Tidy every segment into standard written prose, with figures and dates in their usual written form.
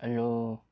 Alo,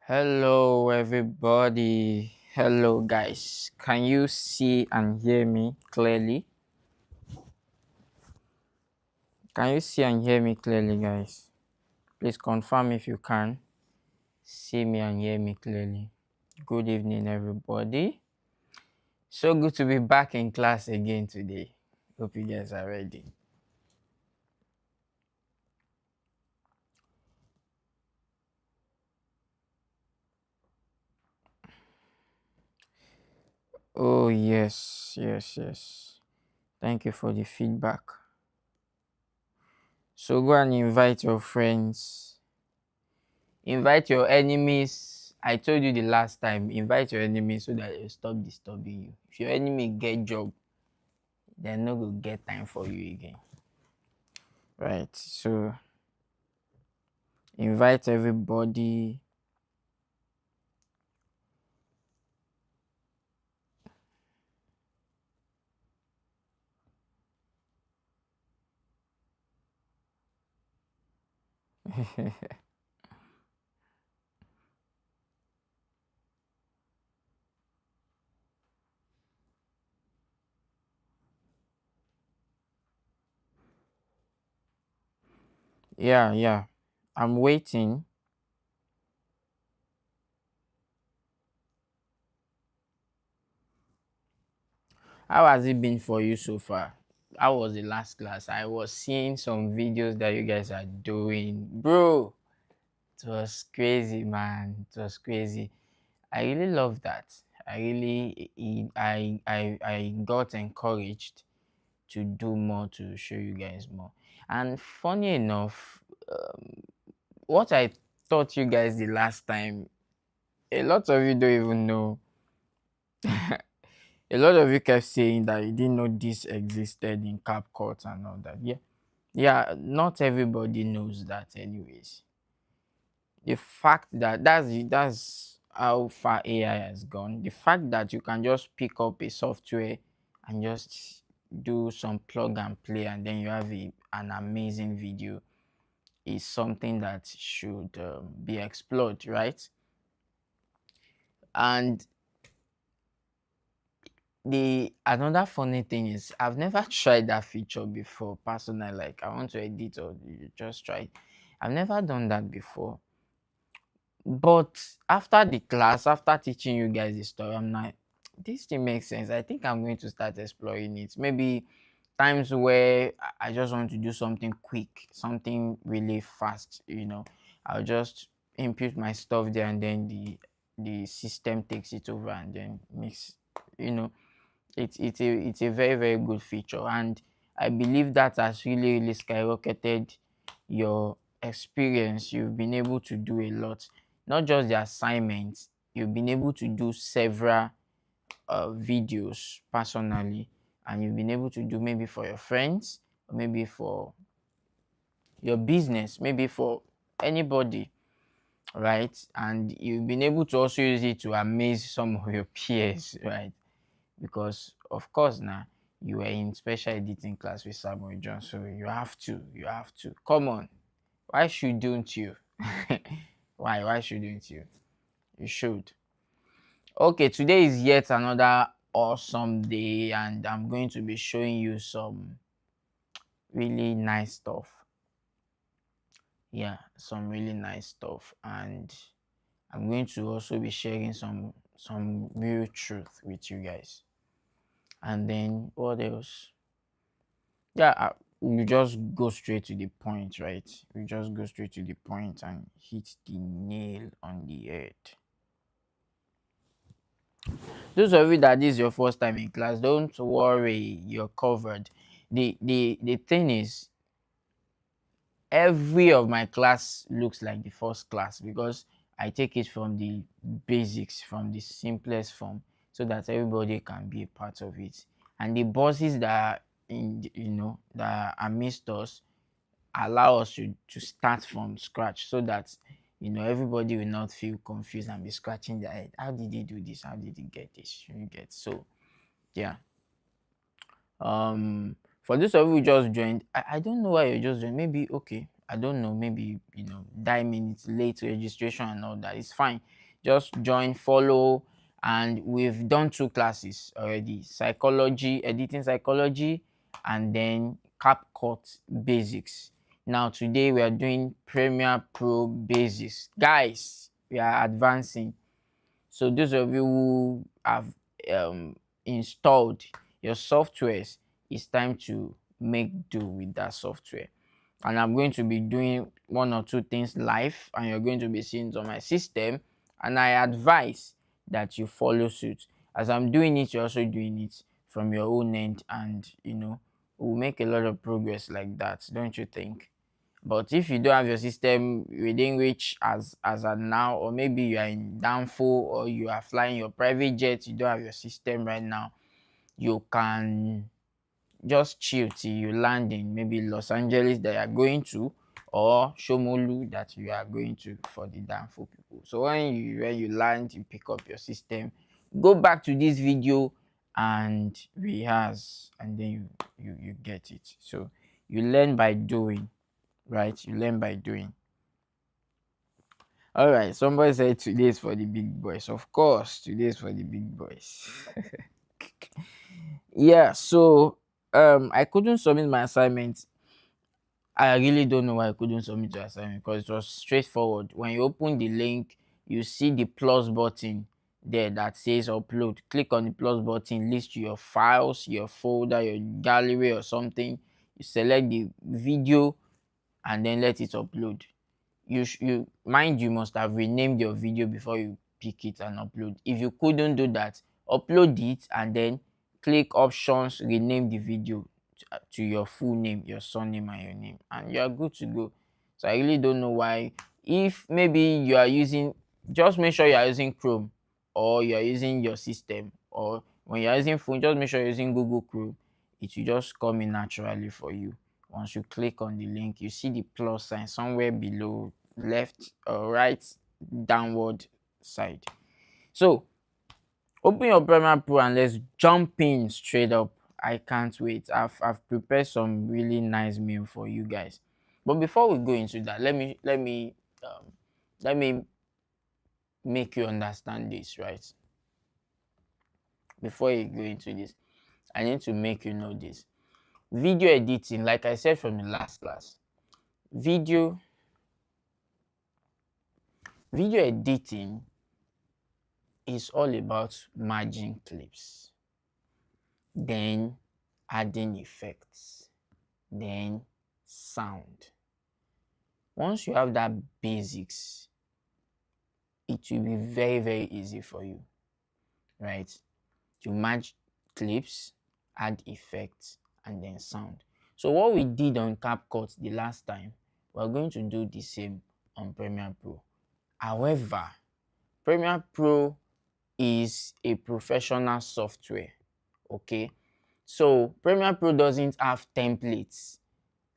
Hello, everybody. Hello, guys. Can you see and hear me clearly? Can you see and hear me clearly, guys? Please confirm if you can see me and hear me clearly. Good evening, everybody. So good to be back in class again today. Hope you guys are ready. Oh, yes. Thank you for the feedback. So go and invite your friends. Invite your enemies. I told you the last time, invite your enemies so that they stop disturbing you. If your enemy get job, they're not gonna get time for you again. Right. So invite everybody. Yeah. I'm waiting. How has it been for you so far? How was the last class? I was seeing some videos that you guys are doing. Bro, it was crazy, man. It was crazy. I really love that. I got encouraged to do more, to show you guys more. And funny enough, what I taught you guys the last time, a lot of you don't even know. A lot of you kept saying that you didn't know this existed in CapCut and all that. Yeah. Not everybody knows that, anyways. The fact that that's how far AI has gone. The fact that you can just pick up a software and just do some plug and play, and then you have an amazing video is something that should be explored, right? And the another funny thing is I've never tried that feature before personally. Like, I want to edit or you just try it. I've never done that before. But after the class, after teaching you guys the story, I'm like, this thing makes sense. I think I'm going to start exploring it. Maybe times where I just want to do something quick, something really fast. I'll just input my stuff there, and then the system takes it over and then makes, you know, it's a very, very good feature. And I believe that has really skyrocketed your experience. You've been able to do a lot, not just the assignments. You've been able to do several videos personally, and you've been able to do maybe for your friends, or maybe for your business, maybe for anybody, right? And you've been able to also use it to amaze some of your peers, right? Because of course now you were in special editing class with Samueljohn, so you have to come on. Why shouldn't you? Why shouldn't you? You should. Okay, today is yet another awesome day, and I'm going to be showing you some really nice stuff. Yeah, some really nice stuff. And I'm going to also be sharing some real truth with you guys. And then what else? Yeah, we just go straight to the point, right? We just go straight to the point and hit the nail on the head. Those of you that this is your first time in class, don't worry, you're covered. The thing is, every of my class looks like the first class because I take it from the basics, from the simplest form, so that everybody can be a part of it. And the bosses that are that are amidst us allow us to start from scratch, so that everybody will not feel confused and be scratching their head. How did he do this? How did he get this? You get so yeah. For those of you who just joined, I don't know why you just joined. Maybe okay, I don't know, maybe, die minutes late registration and all that. It's fine. Just join, follow, and we've done 2 classes already: psychology, editing psychology, and then CapCut basics. Now today we are doing Premiere Pro basics. Guys, we are advancing. So those of you who have installed your softwares, it's time to make do with that software. And I'm going to be doing 1 or 2 things live, and you're going to be seeing it on my system. And I advise that you follow suit. As I'm doing it, you're also doing it from your own end, and we'll make a lot of progress like that, don't you think? But if you don't have your system within reach as at now, or maybe you are in downfall, or you are flying your private jet, you don't have your system right now, you can just chill till you land in maybe Los Angeles that you are going to, or Shomolu that you are going to, for the downfall people. So when you land, you pick up your system, go back to this video and rehearse, and then you get it. So you learn by doing. Right? You learn by doing. All right. Somebody said today is for the big boys. Of course, today is for the big boys. Yeah. So I couldn't submit my assignment. I really don't know why I couldn't submit the assignment, because it was straightforward. When you open the link, you see the plus button there that says upload. Click on the plus button, list your files, your folder, your gallery or something. You select the video and then let it upload. You mind you must have renamed your video before you pick it and upload. If you couldn't do that, upload it and then click options, rename the video to your full name, your surname and your name, and you are good to go. So I really don't know why. If maybe you are using, just make sure you are using Chrome, or you are using your system, or when you are using phone, just make sure you're using Google Chrome. It will just come in naturally for you. Once you click on the link, you see the plus sign somewhere below, left or right, downward side. So open your Premiere Pro and let's jump in straight up. I can't wait. I've prepared some really nice meal for you guys. But before we go into that, let me make you understand this, right? Before you go into this, I need to make you know this. Video editing, like I said from the last class, video editing is all about merging clips, then adding effects, then sound. Once you have that basics, it will be very, very easy for you, right? To merge clips, add effects, and then sound. So what we did on CapCut the last time, we're going to do the same on Premiere Pro. However, Premiere Pro is a professional software, okay? So Premiere Pro doesn't have templates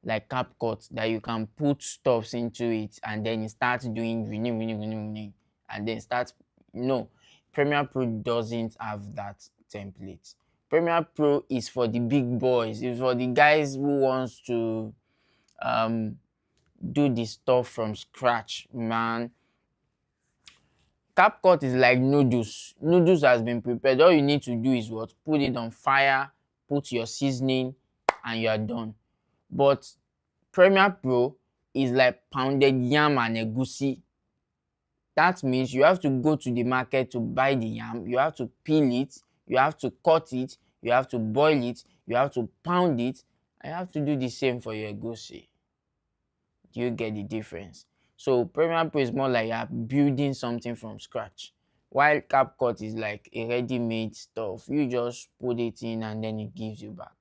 like CapCut that you can put stuffs into it and then it starts doing rename, and then starts. No, Premiere Pro doesn't have that template. Premiere Pro is for the big boys. It's for the guys who wants to do the stuff from scratch, man. CapCut is like noodles. Noodles has been prepared. All you need to do is what? Put it on fire, put your seasoning, and you are done. But Premiere Pro is like pounded yam and egusi. That means you have to go to the market to buy the yam, you have to peel it, you have to cut it, you have to boil it, you have to pound it, and you have to do the same for your egusi. Do you get the difference? So Premiere Pro is more like you're building something from scratch, while CapCut is like a ready-made stuff. You just put it in and then it gives you back.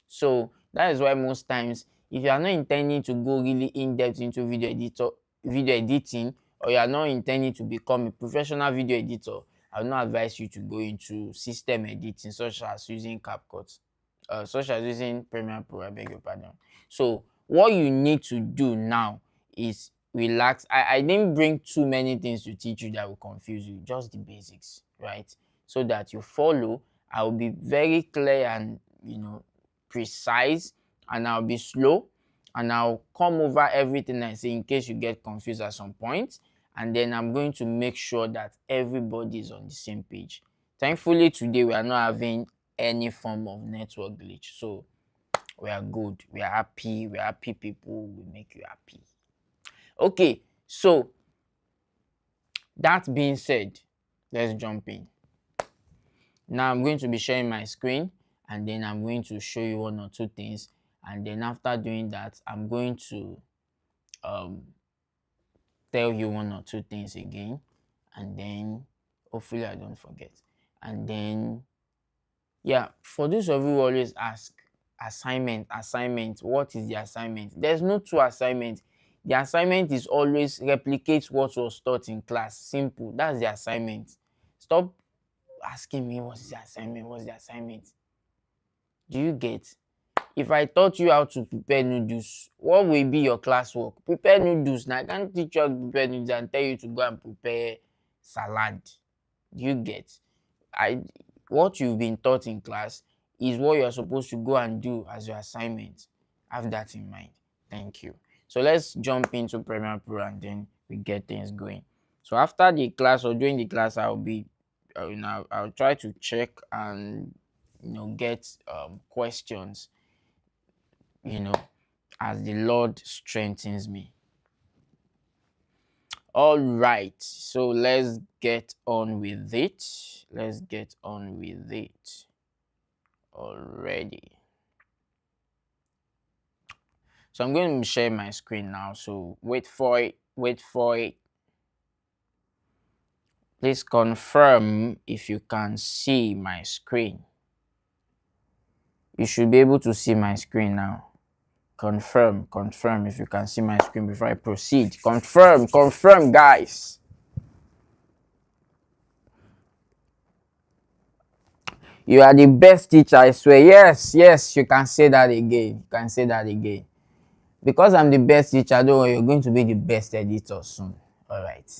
So that is why most times, if you are not intending to go really in-depth into video editing, or you are not intending to become a professional video editor, I will not advise you to go into system editing, such as using CapCut, such as using Premiere Pro, I beg your pardon. So what you need to do now is relax. I didn't bring too many things to teach you that will confuse you, just the basics, right? So that you follow. I will be very clear and precise, and I'll be slow. and I'll come over everything I say in case you get confused at some point, and then I'm going to make sure that everybody is on the same page. Thankfully today we are not having any form of network glitch, so we are good, we are happy, we are happy people, we make you happy. Okay, so that being said, let's jump in. Now I'm going to be sharing my screen, and then I'm going to show you one or two things, and then after doing that I'm going to um tell you one or two things again, and then hopefully I don't forget. And then yeah, for those of you who always ask, assignment, what is the assignment? There's no two assignments. The assignment is always replicate what was taught in class. Simple. That's the assignment. Stop asking me what's the assignment, what's the assignment. Do you get? If I taught you how to prepare noodles, what will be your classwork? Prepare noodles. Now I can't teach you how to prepare noodles and tell you to go and prepare salad. Do you get? I What you've been taught in class is what you're supposed to go and do as your assignment. Have that in mind. Thank you. So let's jump into Premiere Pro and then we get things going. So after the class or during the class, I'll try to check and get questions, you know, as the Lord strengthens me. All right, so let's get on with it. Let's get on with it already. So I'm going to share my screen now. So wait for it. Wait for it. Please confirm if you can see my screen. You should be able to see my screen now. Confirm if you can see my screen before I proceed. Confirm, guys. You are the best teacher, I swear. Yes, you can say that again. You can say that again. Because I'm the best teacher, don't worry, you're going to be the best editor soon. All right.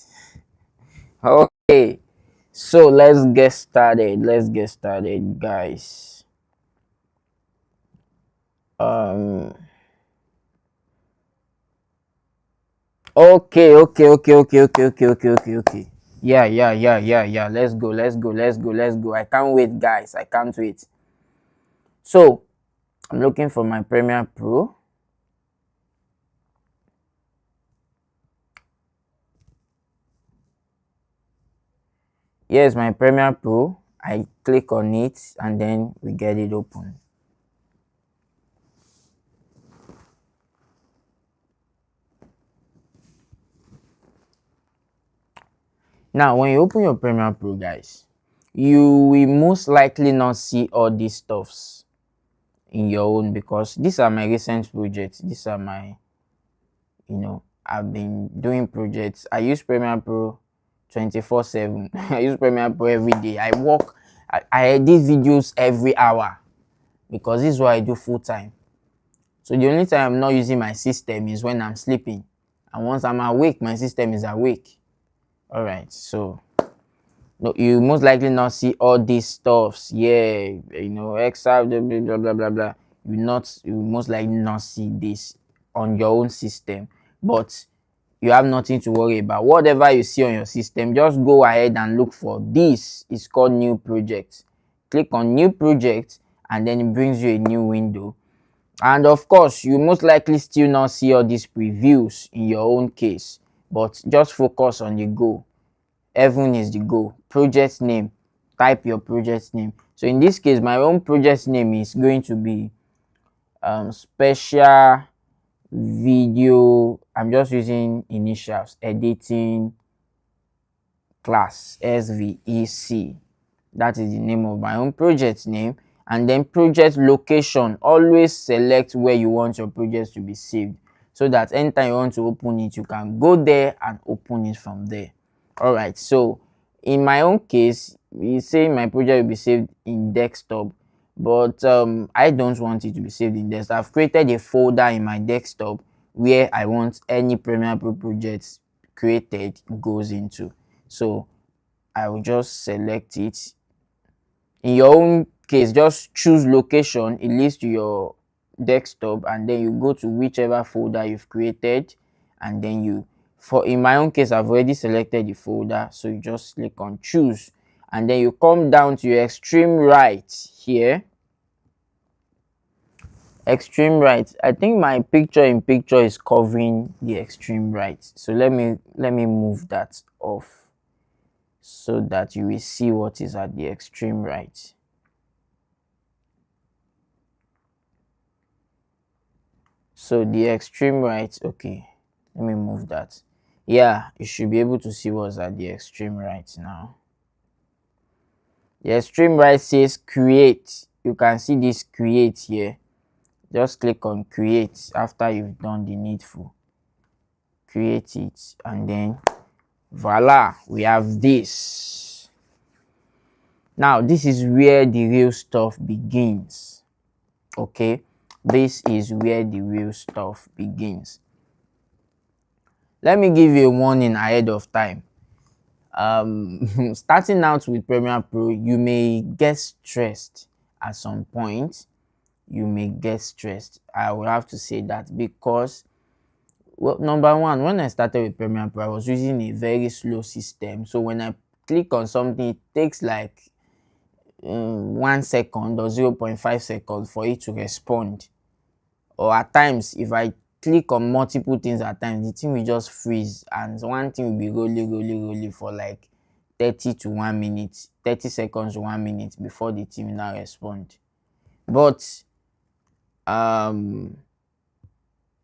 Okay. So let's get started. Guys. Okay. Yeah. Let's go. I can't wait, guys. I can't wait. So I'm looking for my Premiere Pro. Here's my Premiere Pro. I click on it and then we get it open. Now, when you open your Premiere Pro, guys, you will most likely not see all these stuffs in your own, because these are my recent projects. These are my, I've been doing projects. I use Premiere Pro 24/7. I use Premiere Pro every day. I edit videos every hour because this is what I do full time. So the only time I'm not using my system is when I'm sleeping. And once I'm awake, my system is awake. All right, so no, you most likely not see all these stuffs. Yeah, except blah. You most likely not see this on your own system, but you have nothing to worry about. Whatever you see on your system, just go ahead and look for this. It's called new project. Click on new project and then it brings you a new window. And of course, you most likely still not see all these previews in your own case, but just focus on the goal. Heaven is the goal. Project name, type your project name. So in this case, my own project name is going to be special video. I'm just using initials, editing class, SVEC. That is the name of my own project name. And then project location, always select where you want your project to be saved, so that anytime you want to open it, you can go there and open it from there. All right, so in my own case, we say my project will be saved in desktop, but I don't want it to be saved in desktop. I've created a folder in my desktop where I want any Premiere Pro projects created goes into. So I will just select it. In your own case, just choose location. It leads to your desktop, and then you go to whichever folder you've created, and then you, for in my own case, I've already selected the folder, so you just click on choose, and then you come down to your extreme right here. Extreme right, I think my picture in picture is covering the extreme right, so let me move that off so that you will see what is at the extreme right. So the extreme right, okay, let me move that. Yeah, you should be able to see what's at the extreme right now. The extreme right says create. You can see this create here. Just click on create after you've done the needful. Create it, and then voila, we have this. Now this is where the real stuff begins. Okay, this is where the real stuff begins. Let me give you a warning ahead of time. Starting out with Premiere Pro, you may get stressed at some point. You may get stressed. I will have to say that because, well, number one, when I started with Premiere Pro, I was using a very slow system. So when I click on something, it takes like 1 second or 0.5 seconds for it to respond. Or at times, if I click on multiple things at times, the thing will just freeze, and one thing will be rolling for like 30 to 1 minute, 30 seconds to 1 minute before the thing will now respond. But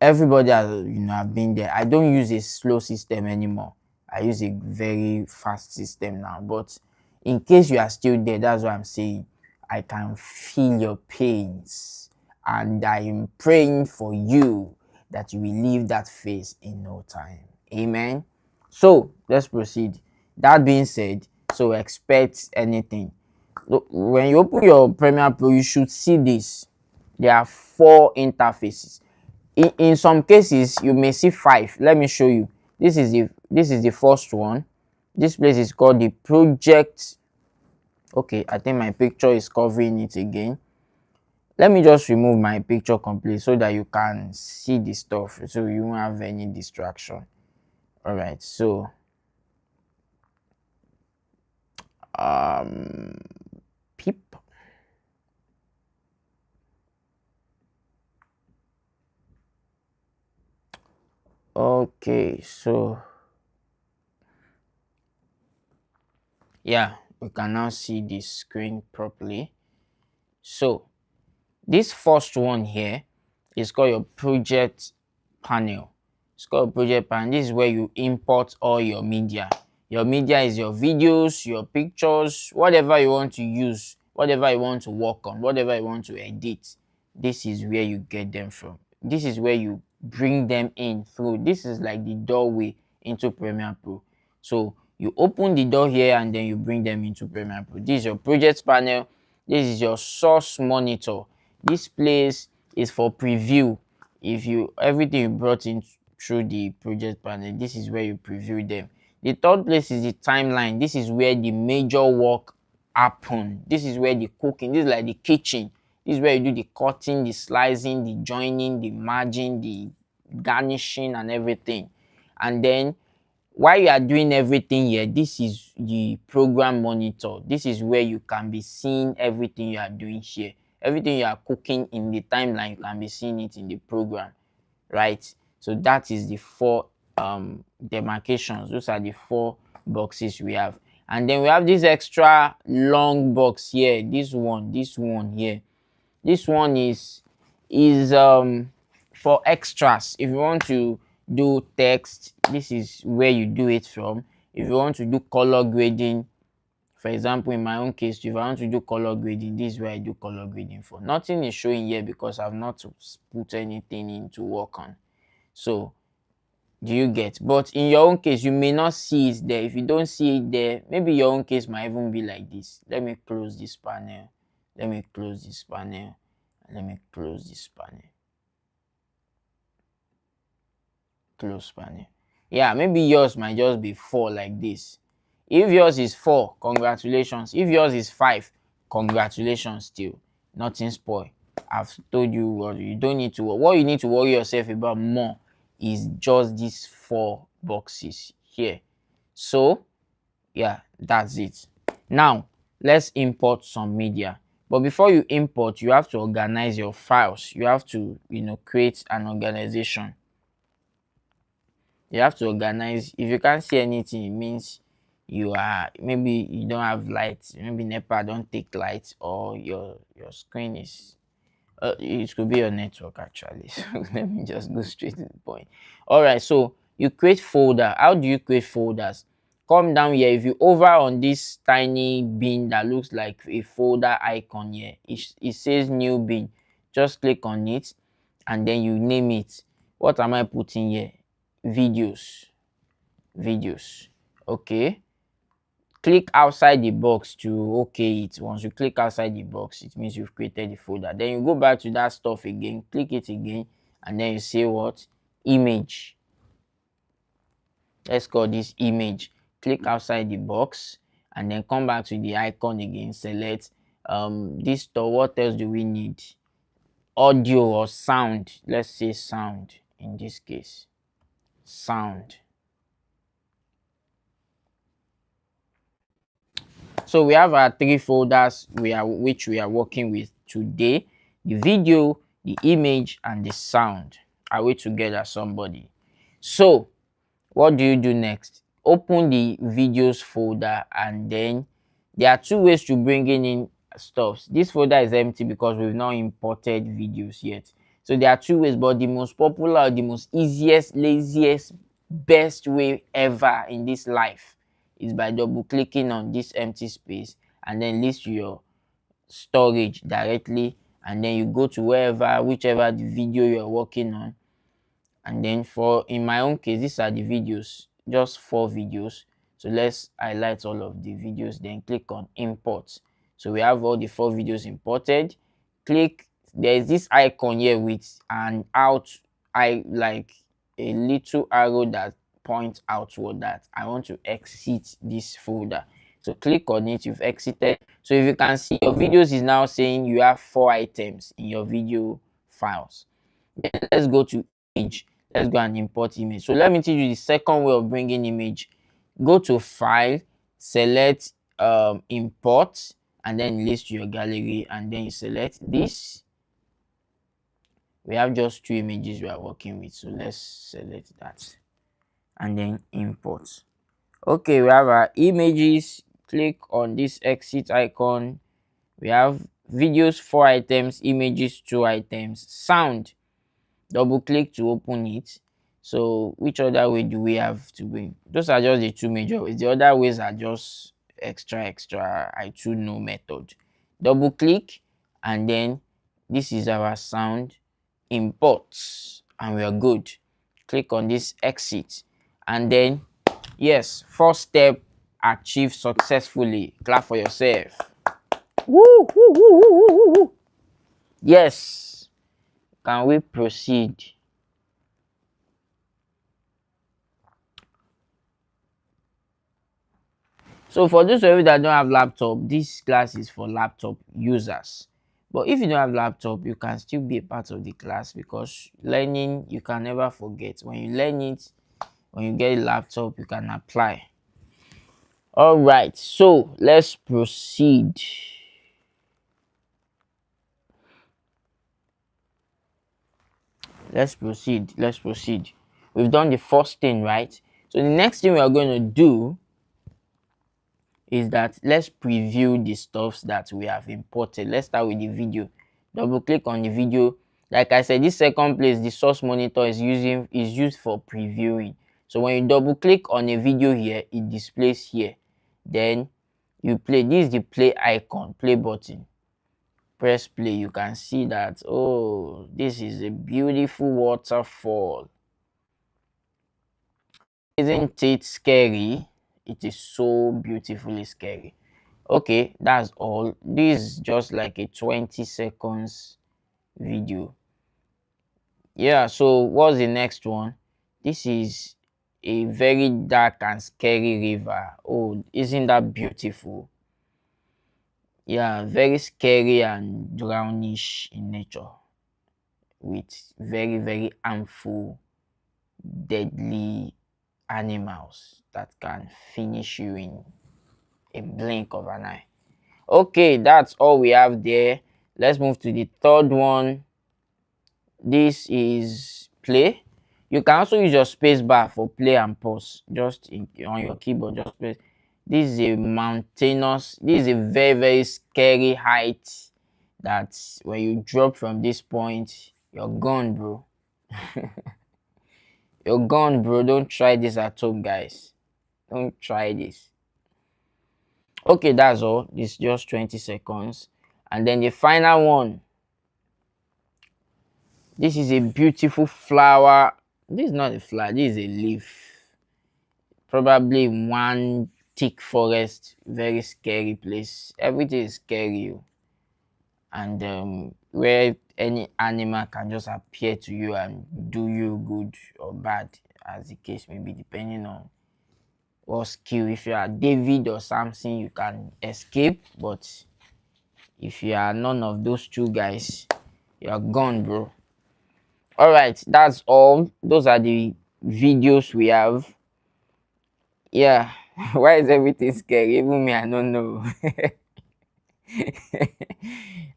everybody has, have been there. I don't use a slow system anymore. I use a very fast system now. But in case you are still there, that's what I'm saying. I can feel your pains, and I am praying for you that you will leave that phase in no time. Amen. So let's proceed. That being said, so expect anything. When you open your Premiere Pro, you should see this. There are 4 interfaces. In some cases, you may see 5. Let me show you. This is the first one. This place is called the project. Okay, I think my picture is covering it again. Let me just remove my picture completely so that you can see the stuff, so you won't have any distraction. All right, so peep. Okay, so yeah, we can now see the screen properly. So this first one here is called your project panel. It's called project panel. This is where you import all your media. Your media is your videos, your pictures, whatever you want to use, whatever you want to work on, whatever you want to edit. This is where you get them from. This is where you bring them in through. This is like the doorway into Premiere Pro. So you open the door here, and then you bring them into Premiere Pro. This is your project panel. This is your source monitor. This place is for preview. If you everything you brought in through the project panel, this is where you preview them. The third place is the timeline. This is where the major work happen. This is where the cooking, this is like the kitchen. This is where you do the cutting, the slicing, the joining, the merging, the garnishing, and everything. And then while you are doing everything here, this is the program monitor. This is where you can be seeing everything you are doing here. Everything you are cooking in the timeline, you can be seeing it in the program, right? So that is the 4 demarcations. Those are the 4 boxes we have. And then we have this extra long box here. This one here. This one is for extras. If you want to do text, this is where you do it from. If you want to do color grading, for example, in my own case, if I want to do color grading, this is where I do color grading for. Nothing is showing here because I've not put anything in to work on. So do you get? But in your own case, you may not see it there. If you don't see it there, maybe your own case might even be like this. Let me close this panel. Let me close this panel. Let me close this panel. Close panel. Yeah, maybe yours might just be 4 like this. If yours is 4, congratulations. If yours is 5, congratulations still. Nothing spoil. I've told you what you don't need to. What you need to worry yourself about more is just these 4 boxes here. So yeah, that's it. Now let's import some media. But before you import, you have to organize your files. You have to, create an organization. You have to organize. If you can't see anything, it means maybe you don't have light. Maybe NEPA don't take light, or your screen is. It could be your network actually. So let me just go straight to the point. All right. So you create folder. How do you create folders? Come down here. If you hover on this tiny bin that looks like a folder icon here, it says new bin. Just click on it, and then you name it. What am I putting here? Videos. Okay, click outside the box to okay it. Once you click outside the box, it means you've created the folder. Then you go back to that stuff again, click it again, and then you say what? Image. Let's call this image. Click outside the box, and then come back to the icon again. Select this stuff. What else do we need? Audio or sound. Let's say sound in this case. Sound. So we have our 3 folders which we are working with today: the video, the image, and the sound. Are we together, somebody? So what do you do next? Open the videos folder, and then there are 2 ways to bringing in stuff. This folder is empty because we've not imported videos yet. So there are 2 ways, but the most popular, the most easiest, laziest, best way ever in this life is by double clicking on this empty space, and then list your storage directly, and then you go to whichever the video you're working on. And then in my own case, these are the videos, just 4 videos. So let's highlight all of the videos, then click on import. So we have all the 4 videos imported. There's this icon here with an like a little arrow that points outward, that I want to exit this folder. So click on it. You've exited. So if you can see, your videos is now saying you have 4 items in your video files. Then let's go to image. Let's go and import image. So let me teach you the second way of bringing image. Go to file, select import, and then list your gallery, and then you select this. We have just 2 images we are working with, so let's select that and then import. Okay, we have our images. Click on this exit icon. We have videos 4 items, images 2 items, sound. Double click to open it. So which other way do we have to bring? Those are just the 2 major ways. The other ways are just extra I too know method. Double click, and then this is our sound. Import, and we are good. Click on this exit, and then yes, first step achieved successfully. Clap for yourself. Woo, woo, woo, woo, woo, woo. Yes. Can we proceed? So for those of you that don't have laptop, this class is for laptop users. But if you don't have laptop, you can still be a part of the class, because learning, you can never forget. When you learn it, when you get a laptop, you can apply. All right, so let's proceed. Let's proceed. We've done the first thing, right? So the next thing we are going to do is that let's preview the stuffs that we have imported. Let's start with the video. Double click on the video. Like I said, this second place, the source monitor is used for previewing. So when you double click on a video here, it displays here. Then you play. This is the play icon, play button. Press play. You can see that, oh, this is a beautiful waterfall. Isn't it scary? It is so beautifully scary. Okay, that's all. This is just like a 20 seconds video. Yeah, so what's the next one? This is a very dark and scary river. Oh, isn't that beautiful? Yeah, very scary and drownish in nature, with very, very harmful, deadly animals that can finish you in a blink of an eye. Okay, that's all we have there. Let's move to the third one. This is play. You can also use your space bar for play and pause, just on your keyboard. Just press. This is a mountainous. This is a very, very scary height. That when you drop from this point, you're gone, bro. You're gone, bro. Don't try this at home, guys. Don't try this. Okay, that's all. It's just 20 seconds. And then the final one. This is a beautiful flower. This is not a flower, this is a leaf. Probably one thick forest, very scary place. Everything is scary. And where any animal can just appear to you and do you good or bad, as the case may be, depending on what skill. If you are David or Samson, you can escape, but if you are none of those two guys, you are gone, bro. All right, that's all. Those are the videos we have. Yeah. Why is everything scary? Even me, I don't know.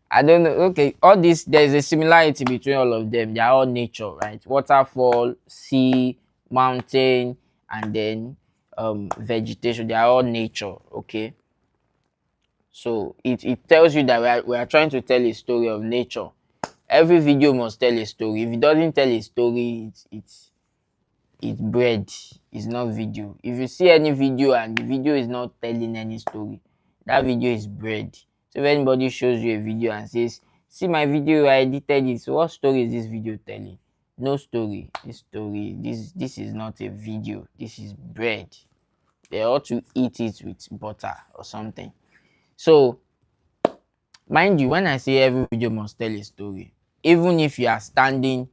I don't know. Okay, all this, there's a similarity between all of them. They are all nature, right? Waterfall, sea, mountain, and then vegetation. They are all nature. Okay. So it tells you that we are trying to tell a story of nature. Every video must tell a story. If it doesn't tell a story, it's bread, it's not video. If you see any video and the video is not telling any story, that video is bread. So if anybody shows you a video and says, see my video, I edited it, so what story is this video telling? No story. This is not a video, this is bread. They ought to eat it with butter or something. So mind you, when I say every video must tell a story, even if you are standing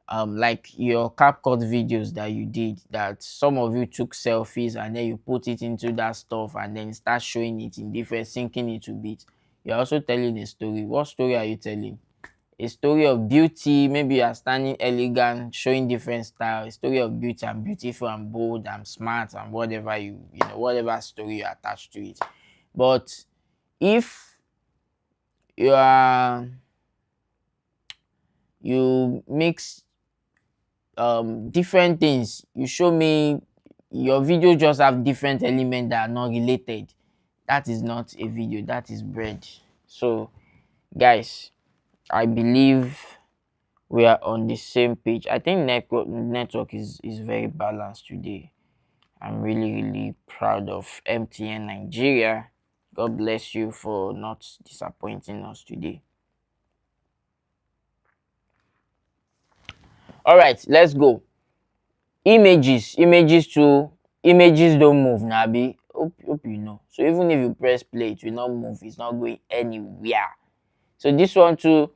like your CapCut videos that you did, that some of you took selfies and then you put it into that stuff and then start showing it in different, syncing it to beat. You're also telling a story. What story are you telling? A story of beauty. Maybe you are standing elegant, showing different style. A story of beauty. I'm beautiful, I'm bold, I'm smart, and whatever whatever story you attach to it. But if you are you mix different things, you show me your video just have different elements that are not related, that is not a video, that is bread. So guys, I believe we are on the same page. I think network is very balanced today. I'm really proud of MTN Nigeria. God bless you for not disappointing us today. All right, let's go. Images too. Images don't move, Nabi. Hope you know. So even if you press play, it will not move. It's not going anywhere. So this one too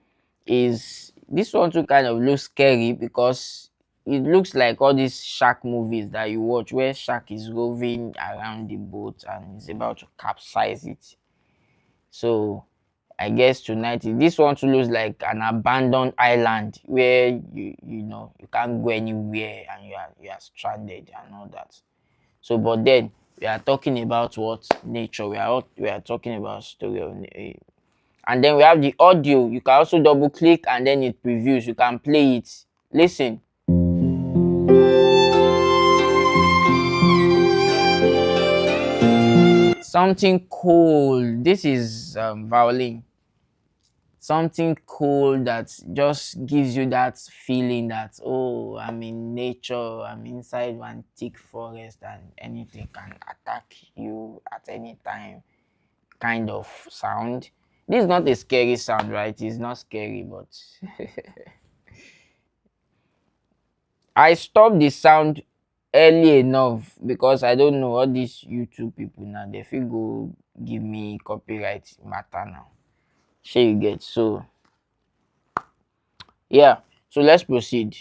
kind of looks scary, because it looks like all these shark movies that you watch, where shark is roving around the boat and is about to capsize it. So I guess tonight this one too looks like an abandoned island where you can't go anywhere and you are stranded and all that. So but then we are talking about what? Nature. We are talking about story of and then we have the audio. You can also double click and then it previews. You can play it. Listen. Something cool. This is violin. Something cool that just gives you that feeling that, oh, I'm in nature, I'm inside one thick forest and anything can attack you at any time, kind of sound. This is not a scary sound, right? It's not scary, but I stopped the sound early enough because I don't know all these YouTube people now, they feel go give me copyright matter now. Sure you get. So yeah, so let's proceed.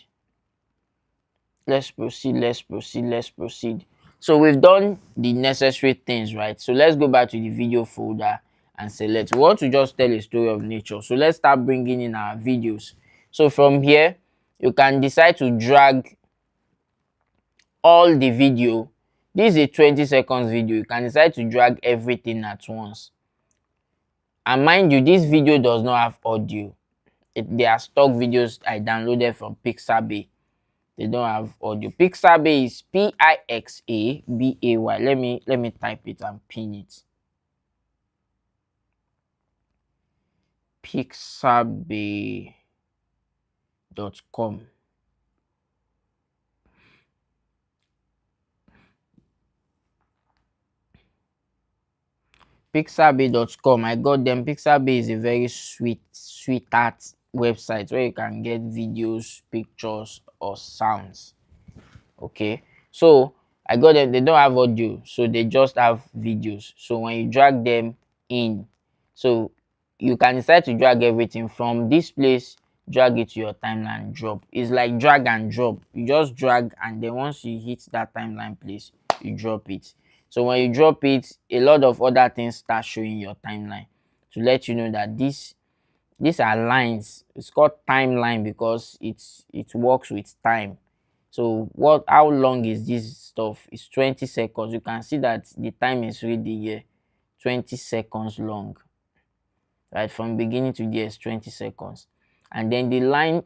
Let's proceed. So we've done the necessary things, right? So let's go back to the video folder and select. We want to just tell a story of nature. So let's start bringing in our videos. So from here, you can decide to drag all the video. This is a 20 seconds video. You can decide to drag everything at once. And mind you, this video does not have audio. They are stock videos I downloaded from Pixabay. They don't have audio. Pixabay is Pixabay. Let me type it and pin it. Pixabay.com. Pixabay.com. I got them. Pixabay is a very sweetheart website where you can get videos, pictures, or sounds. Okay, so I got them. They don't have audio, so they just have videos. So when you drag them in, so you can decide to drag everything from this place, drag it to your timeline, drop. It's like drag and drop. You just drag, and then once you hit that timeline place, you drop it. So when you drop it, a lot of other things start showing your timeline to let you know that these are lines. It's called timeline because it works with time. So how long is this stuff? It's 20 seconds. You can see that the time is really here, 20 seconds long. Right, from beginning to the end is 20 seconds. And then the line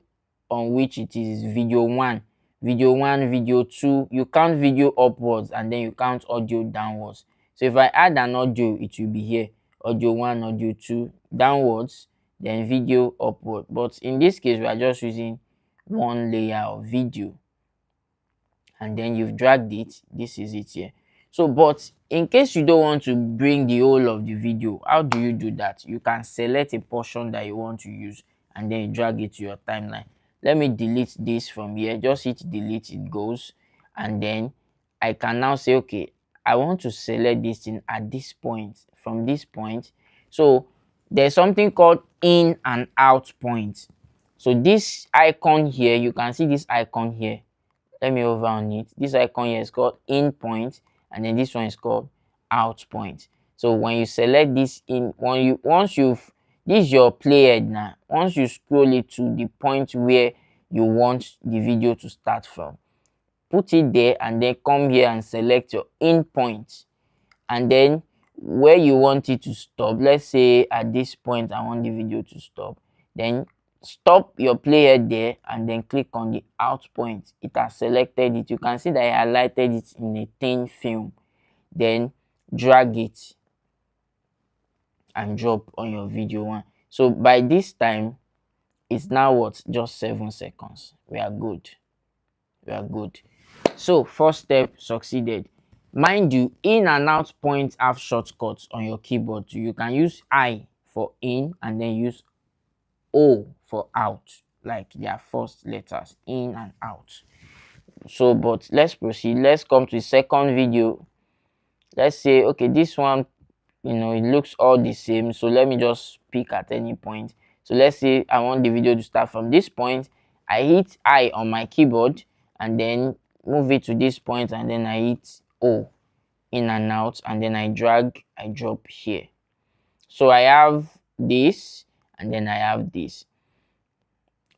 on which it is video 1, video 2, you count video upwards and then you count audio downwards. So if I add an audio, it will be here, audio 1, audio 2, downwards, then video upward. But in this case, we are just using one layer of video. And then you've dragged it. This is it here. So, but in case you don't want to bring the whole of the video, how do you do that? You can select a portion that you want to use and then you drag it to your timeline. Let me delete this from here. Just hit delete, it goes. And then I can now say, okay, I want to select this thing at this point, from this point. So there's something called in and out point. So this icon here, you can see this icon here. Let me over on it. This icon here is called in point, and then this one is called out point. So when you select this in, this is your playhead now. Once you scroll it to the point where you want the video to start from, put it there and then come here and select your in point. And then where you want it to stop, let's say at this point I want the video to stop, then stop your playhead there and then click on the out point. It has selected it. You can see that I highlighted it in a thin film. Then drag it and drop on your video 1. So by this time, it's now what? Just 7 seconds. We are good. We are good. So first step succeeded. Mind you, in and out points have shortcuts on your keyboard. So you can use I for in and then use O for out, like their first letters, in and out. So, but let's proceed. Let's come to the second video. Let's say, okay, this one, it looks all the same. So let me just pick at any point. So let's say I want the video to start from this point. I hit I on my keyboard and then move it to this point and then I hit O, in and out, and then I drag, I drop here. So I have this and then I have this.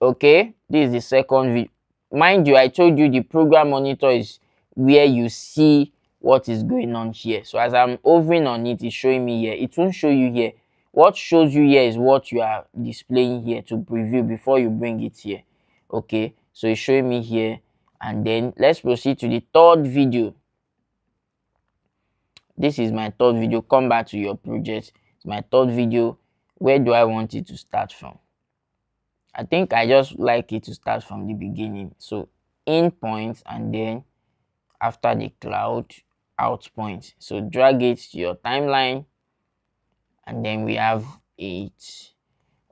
Okay, this is the second video. Mind you, I told you the program monitor is where you see what is going on here. So as I'm hovering on it, it's showing me here. It won't show you here. What shows you here is what you are displaying here to preview before you bring it here. Okay, so it's showing me here. And then let's proceed to the third video. This is my third video. Come back to your project. It's my third video. Where do I want it to start from? I think I just like it to start from the beginning. So in point and then after the cloud, out point. So drag it to your timeline and then we have it.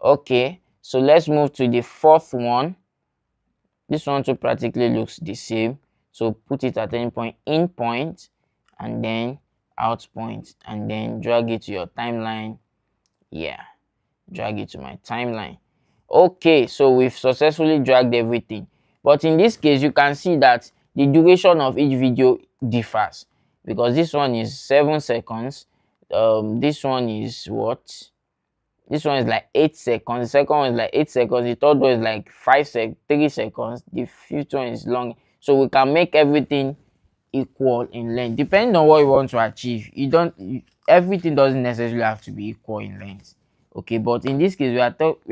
Okay, so let's move to the fourth one. This one too practically looks the same. So put it at any point, in point and then out point, and then drag it to your timeline. Yeah, drag it to my timeline. Okay, so we've successfully dragged everything. But in this case, you can see that the duration of each video differs because this one is 7 seconds. This one is what? This one is like 8 seconds. The second one is like 8 seconds. The third one is like 3 seconds. The fifth one is long. So we can make everything equal in length, depending on what you want to achieve. Everything doesn't necessarily have to be equal in length. Okay, but in this case, we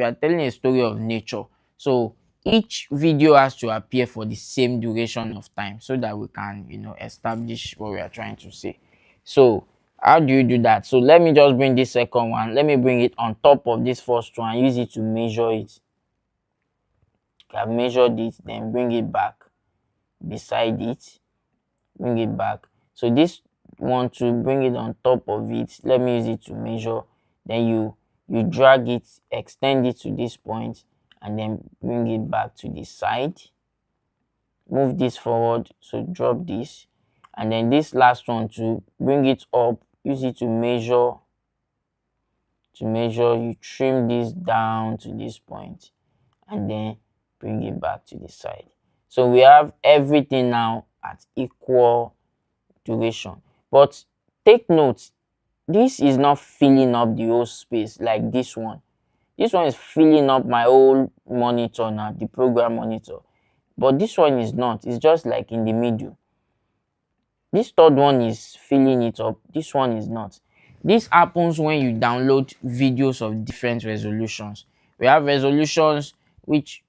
are telling a story of nature. So each video has to appear for the same duration of time so that we can, establish what we are trying to say. So how do you do that? So let me just bring this second one. Let me bring it on top of this first one. Use it to measure it. I've measured it, then bring it back beside it. Bring it back. So this one to bring it on top of it. Let me use it to measure. Then you drag it, extend it to this point, and then bring it back to the side. Move this forward. So drop this, and then this last one to bring it up. Use it to measure. You trim this down to this point, and then bring it back to the side. So we have everything now at equal duration. But take note, this is not filling up the whole space like this one. This one is filling up my whole monitor now, the program monitor. But this one is not. It's just like in the middle. This third one is filling it up. This one is not. This happens when you download videos of different resolutions. We have resolutions which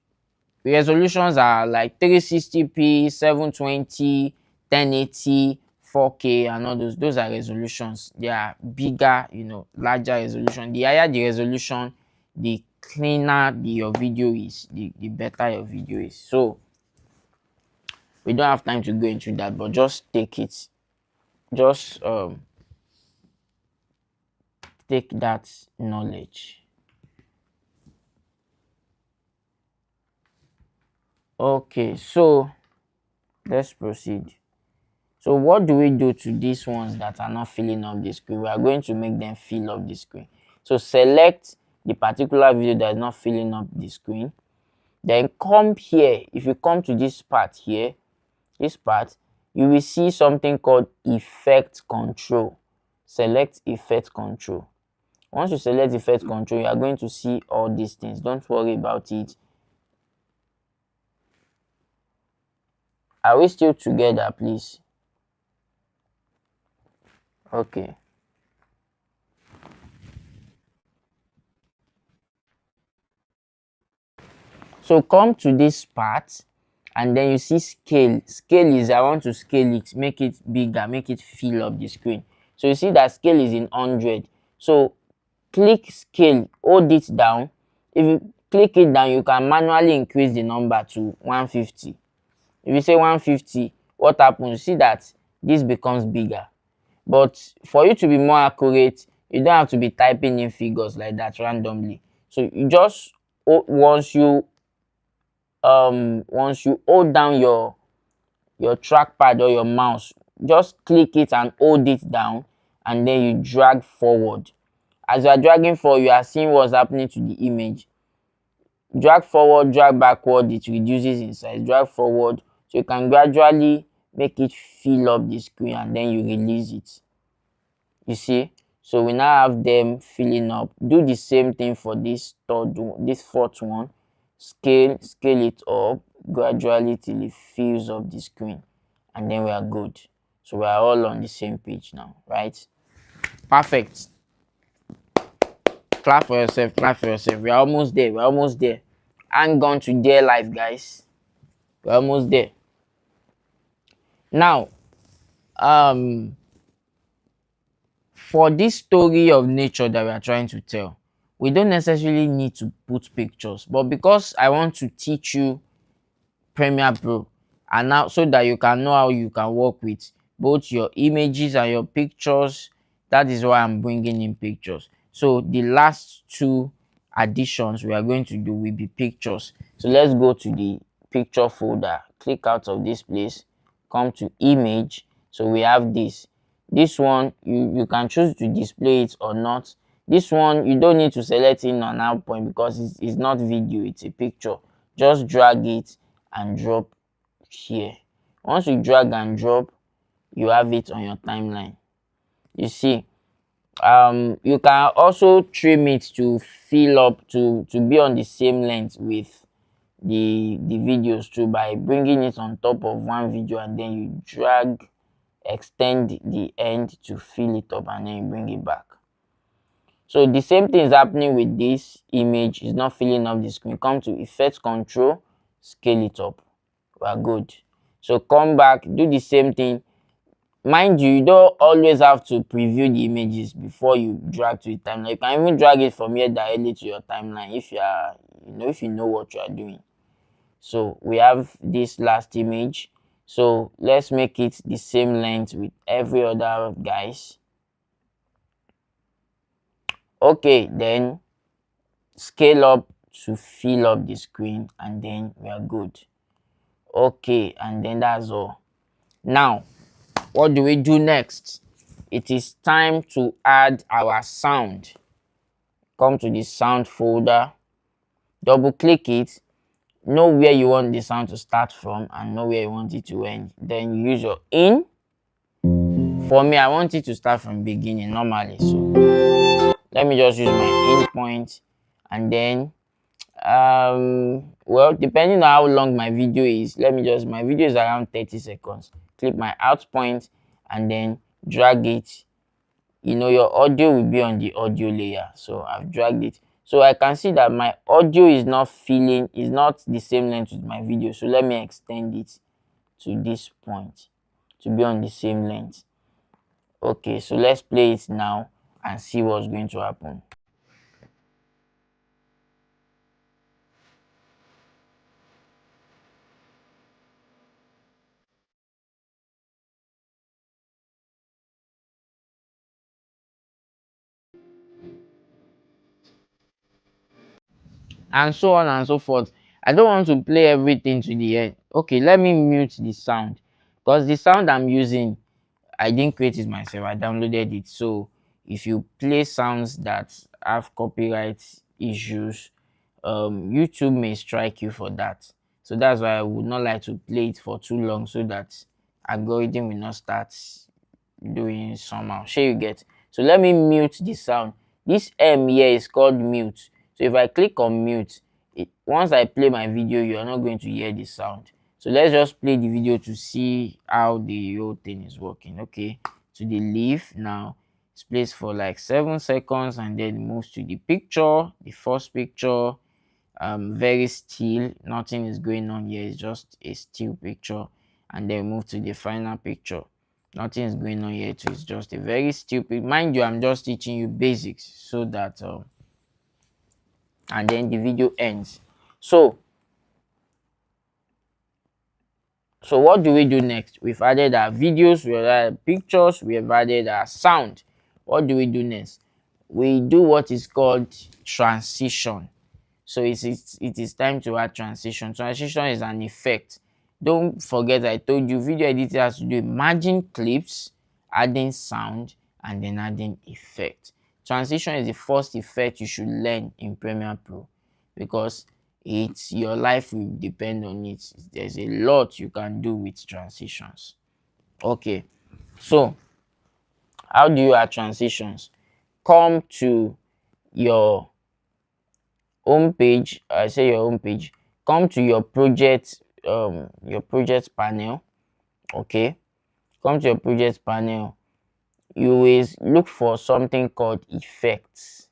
resolutions are like 360p, 720, 1080, 4K, and all those. Those are resolutions. They are bigger, larger resolution. The higher the resolution, the cleaner your video is, the better your video is. So we don't have time to go into that, but just take it. Just take that knowledge. Okay, so let's proceed. So what do we do to these ones that are not filling up the screen? We are going to make them fill up the screen. So select the particular video that is not filling up the screen. Then come here. If you come to this part here, you will see something called effect control. Select effect control. Once you select effect control, you are going to see all these things. Don't worry about it. Are we still together, please? Okay. So come to this part, and then you see scale. Scale is, I want to scale it, make it bigger, make it fill up the screen. So you see that scale is in 100. So click scale, hold it down. If you click it down, you can manually increase the number to 150. If you say 150, what happens? You see that this becomes bigger. But for you to be more accurate, you don't have to be typing in figures like that randomly. So you just, once you hold down your trackpad or your mouse, just click it and hold it down, and then you drag forward. As you are dragging forward, you are seeing what's happening to the image. Drag forward, drag backward, it reduces in size. Drag forward, so you can gradually make it fill up the screen, and then you release it. You see, so we now have them filling up. Do the same thing for this fourth one. Scale it up gradually till it fills up the screen, and then we are good. So we are all on the same page now, right? Perfect. Clap for yourself. We are almost there. Hang on to dear life, guys. We're almost there. Now, for this story of nature that we are trying to tell, we don't necessarily need to put pictures, but because I want to teach you Premiere Pro, and now so that you can know how you can work with both your images and your pictures, that is why I'm bringing in pictures. So the last two additions we are going to do will be pictures. So let's go to the picture folder, click out of this place, come to image. So we have this one. You can choose to display it or not. This one you don't need to select in on that point because it's not video, it's a picture. Just drag it and drop here. Once you drag and drop, you have it on your timeline. You see, You can also trim it to fill up to be on the same length with the videos too, by bringing it on top of one video and then you drag, extend the end to fill it up, and then you bring it back. So the same thing is happening with this image. It's not filling up the screen. Come to effect control, scale it up. We are good. So come back, do the same thing. Mind you, you don't always have to preview the images before you drag to the timeline. You can even drag it from here directly to your timeline if you are, if you know what you are doing. So we have this last image. So let's make it the same length with every other guys. Okay, then scale up to fill up the screen, and then we are good. Okay, and then that's all. Now, what do we do next? It is time to add our sound. Come to the sound folder, double click it, know where you want the sound to start from and know where you want it to end. Then you use your in. For me, I want it to start from beginning normally, so let me just use my in point, and then well, depending on how long my video is, my video is around 30 seconds. Click my out point and then drag it. Your audio will be on the audio layer, so I've dragged it. So I can see that my audio is not the same length with my video, so let me extend it to this point to be on the same length. Okay, so let's play it now and see what's going to happen. And so on and so forth. I don't want to play everything to the end. Okay, let me mute the sound, because the sound I'm using, I didn't create it myself, I downloaded it. So if you play sounds that have copyright issues, YouTube may strike you for that. So that's why I would not like to play it for too long, so that algorithm will not start doing somehow. Sure, you get. So let me mute the sound. This M here is called mute. So if I click on mute, once I play my video, you are not going to hear the sound. So let's just play the video to see how the whole thing is working. Okay, to the leaf now. It's placed for like 7 seconds and then moves to the picture, the first picture. Very still, nothing is going on here, it's just a still picture, and then move to the final picture. Nothing is going on here too, it's just a very stupid. Mind you, I'm just teaching you basics so that and then the video ends. So what do we do next? We've added our videos, we've added pictures, we have added our sound. What do we do next? We do what is called transition. So it is time to add transition. Transition is an effect. Don't forget, I told you video editing has to do merging clips, adding sound, and then adding effect. Transition is the first effect you should learn in Premiere Pro, because your life will depend on it. There's a lot you can do with transitions. Okay, so how do you add transitions? Come to your home page. I say your home page. Come to your project panel. Okay, come to your project panel. You always look for something called effects.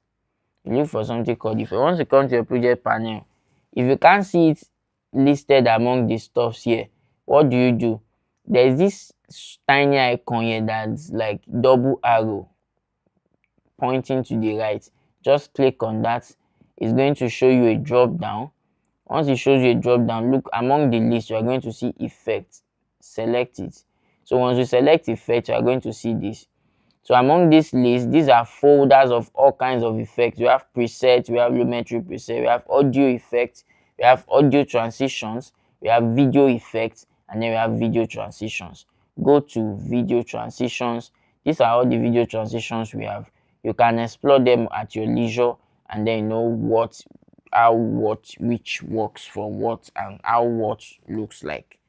Once you come to your project panel, if you can't see it listed among the stuffs here, what do? There's this tiny icon here that's like double arrow pointing to the right. Just click on that. It's going to show you a drop down. Once it shows you a drop down, look among the list, you are going to see effects. Select it. So once you select effect, you are going to see this. So among this list, these are folders of all kinds of effects. We have presets, we have Lumetri preset, we have audio effects, we have audio transitions, we have video effects, and then we have video transitions. Go to video transitions. These are all the video transitions we have. You can explore them at your leisure, and then know which works for what and how what looks like,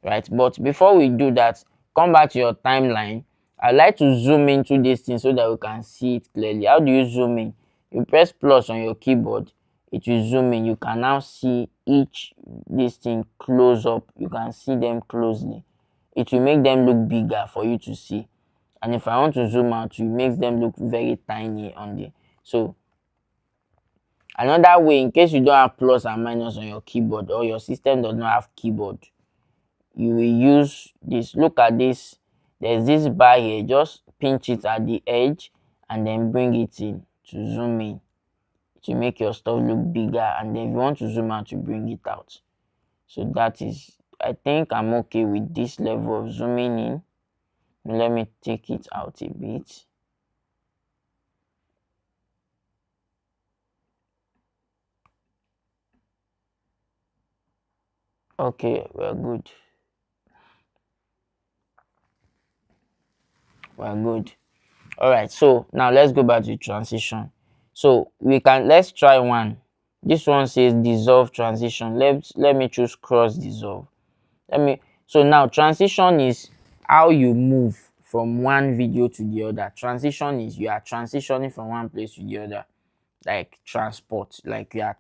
right? But before we do that, come back to your timeline I like to zoom into this thing so that we can see it clearly. How do you zoom in? You press plus on your keyboard, it will zoom in. You can now see each this thing close up. You can see them closely. It will make them look bigger for you to see. And if I want to zoom out, it makes them look very tiny on the. So another way, in case you don't have plus and minus on your keyboard, or your system does not have keyboard, you will use this. Look at this. There's this bar here. Just pinch it at the edge and then bring it in to zoom in, to make your stuff look bigger. And then if you want to zoom out, you bring it out. So that is, I think I'm okay with this level of zooming in. Let me take it out a bit. Okay, we're good. We're good. All right, so now let's go back to transition. So let's try one. This one says dissolve transition. Let me choose cross dissolve. So now transition is how you move from one video to the other. Transition is you are transitioning from one place to the other, like transport, like you are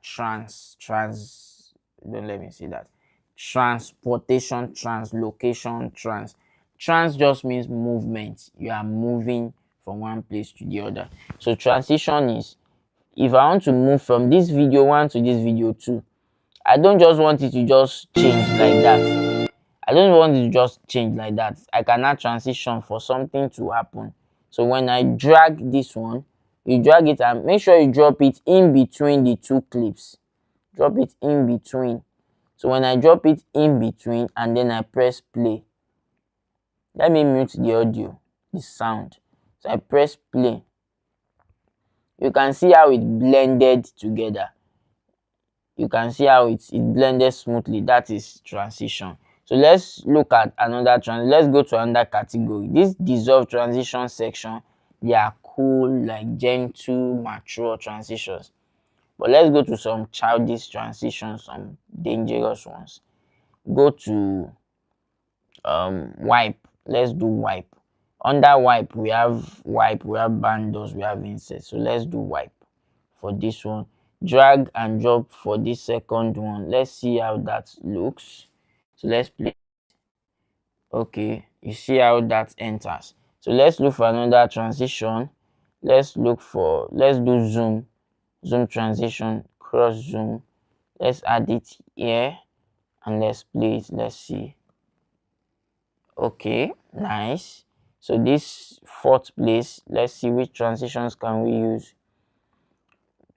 don't let me see that. Transportation, translocation, trans just means movement. You are moving from one place to the other. So transition is, if I want to move from this video 1 to this video 2, I don't just want it to just change like that. I don't want it to just change like that. I cannot transition for something to happen. So when I drag this one, you drag it and make sure you drop it in between the two clips. Drop it in between. So when I drop it in between and then I press play, let me mute the audio, the sound. So I press play. You can see how it blended together. You can see how it blended smoothly. That is transition. So let's look at another let's go to another category. This dissolve transition section, they are cool, like gentle, mature transitions. But let's go to some childish transitions, some dangerous ones. Go to wipe. Let's do wipe. Under wipe, we have bandos, we have insert. So let's do wipe for this one. Drag and drop for this second one. Let's see how that looks. So let's play. Okay, you see how that enters. So let's look for another transition. Let's do zoom transition, cross zoom. Let's add it here and let's play it. Let's see. Okay, nice. So this fourth place, let's see which transitions can we use.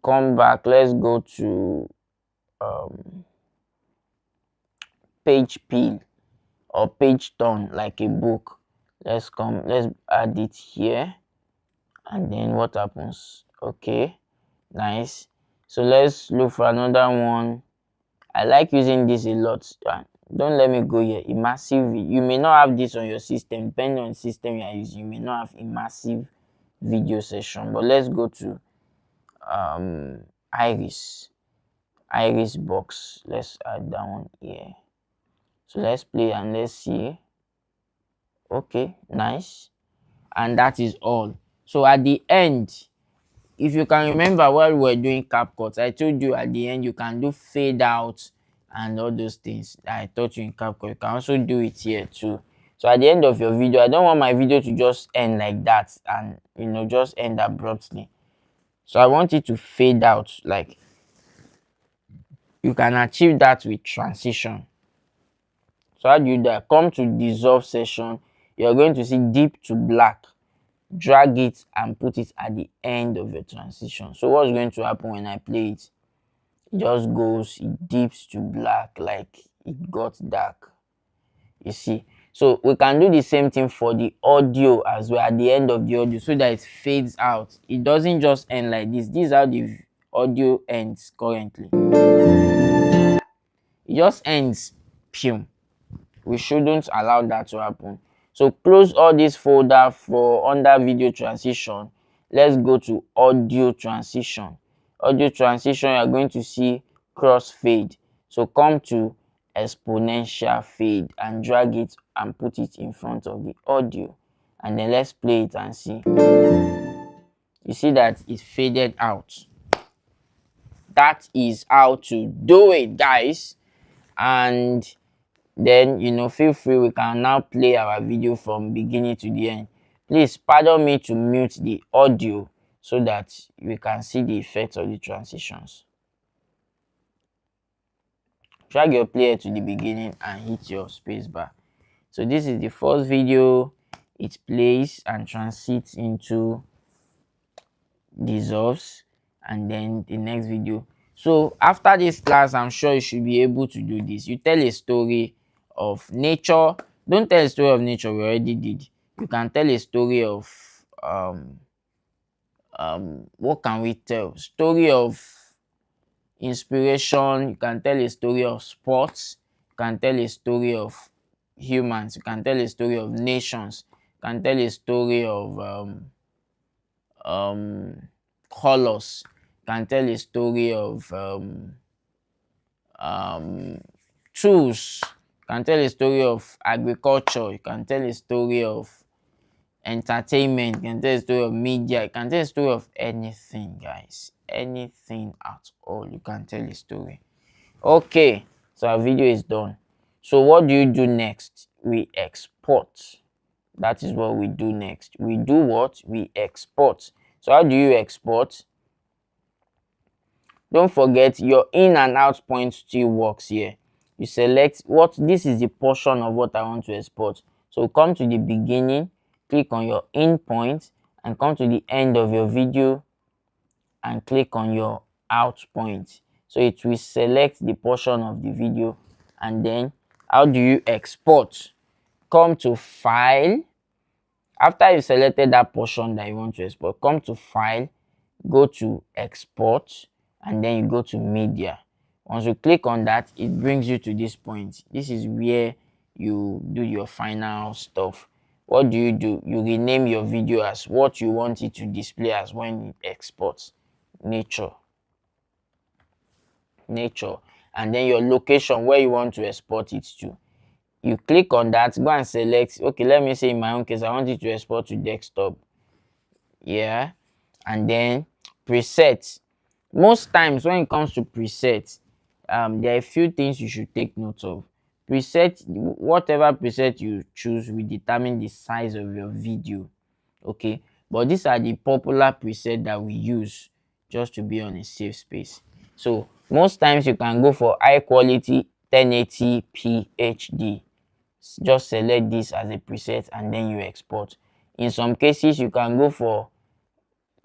Come back, let's go to page peel or page turn, like a book. Let's add it here, and then what happens? Okay, nice. So let's look for another one. I like using this a lot. Don't let me go here. Immersive. You may not have this on your system. Depending on the system you are using, you may not have immersive video session. But let's go to iris box. Let's add that one here. So let's play and let's see. Okay, nice. And that is all. So at the end, if you can remember while we were doing CapCut, I told you at the end you can do fade out and all those things that I taught you in CapCut. You can also do it here too. So at the end of your video, I don't want my video to just end like that and just end abruptly. So I want it to fade out. Like, you can achieve that with transition. So how do you do that? Come to dissolve session. You're going to see deep to black. Drag it and put it at the end of your transition. So what's going to happen when I play it? It just goes, it dips to black, like it got dark. You see? So we can do the same thing for the audio as well, at the end of the audio, so that it fades out. It doesn't just end like this. This is how the audio ends currently. It just ends. Pew. We shouldn't allow that to happen. So close all this folder for under video transition. Let's go to audio transition. Audio transition, you are going to see crossfade. So come to exponential fade and drag it and put it in front of the audio. and then let's play it and see. You see that it faded out. That is how to do it, guys. And then, feel free, we can now play our video from beginning to the end. Please pardon me to mute the audio so that we can see the effects of the transitions. Drag your player to the beginning and hit your space bar. So this is the first video. It plays and transits into dissolves, and then the next video. So after this class, I'm sure you should be able to do this. You tell a story of nature. Don't tell a story of nature, we already did. You can tell a story of what can we tell? Story of inspiration. You can tell a story of sports. You can tell a story of humans. You can tell a story of nations. You can tell a story of colors. You can tell a story of tools. You can tell a story of agriculture. You can tell a story of entertainment. You can tell a story of media. You can tell a story of anything, guys. Anything at all. You can tell a story. Okay, so our video is done. So what do you do next? We export. That is what we do next. We do what? We export. So how do you export? Don't forget your in and out point still works here. You select what, this is the portion of what I want to export. So come to the beginning, click on your in point, and come to the end of your video and click on your out point. So it will select the portion of the video. And then how do you export? Come to file. After you selected that portion that you want to export, come to file, go to export, and then you go to media. Once you click on that, it brings you to this point. This is where you do your final stuff. What do? You rename your video as what you want it to display as when it exports. Nature, and then your location where you want to export it to. You click on that, go and select, okay, let me say in my own case I want it to export to desktop. Yeah, and then presets. Most times when it comes to presets, there are a few things you should take note of. Preset, whatever preset you choose will determine the size of your video. Okay, but these are the popular presets that we use just to be on a safe space. So most times you can go for high quality 1080p HD. Just select this as a preset and then you export. In some cases you can go for,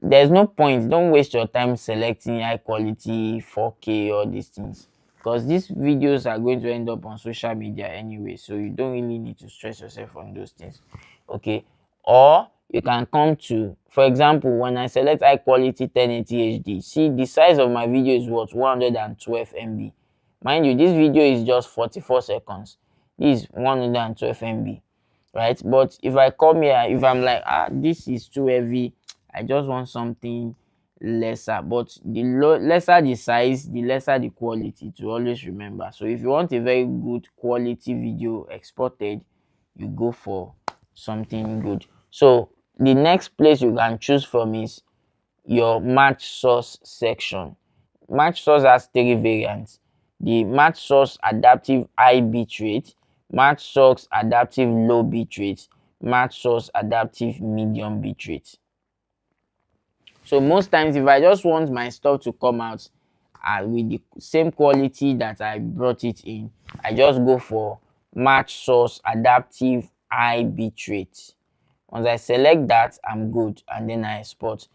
there's no point, don't waste your time selecting high quality 4K, all these things, because these videos are going to end up on social media anyway, so you don't really need to stress yourself on those things. Okay, or you can come to, for example, when I select high quality 1080 HD, see the size of my video is what, 112 MB. Mind you, this video is just 44 seconds. This is 112 MB, right? But if I come here, if I'm like, this is too heavy, I just want something lesser. But the lesser the size, the lesser the quality, to always remember. So if you want a very good quality video exported, you go for something good. So the next place you can choose from is your match source section. Match source has three variants: the match source adaptive high bitrate, match source adaptive low bitrate, match source adaptive medium bitrate. So most times if I just want my stuff to come out with the same quality that I brought it in, I just go for match source adaptive high bitrate. Once I select that, I'm good, and then I export.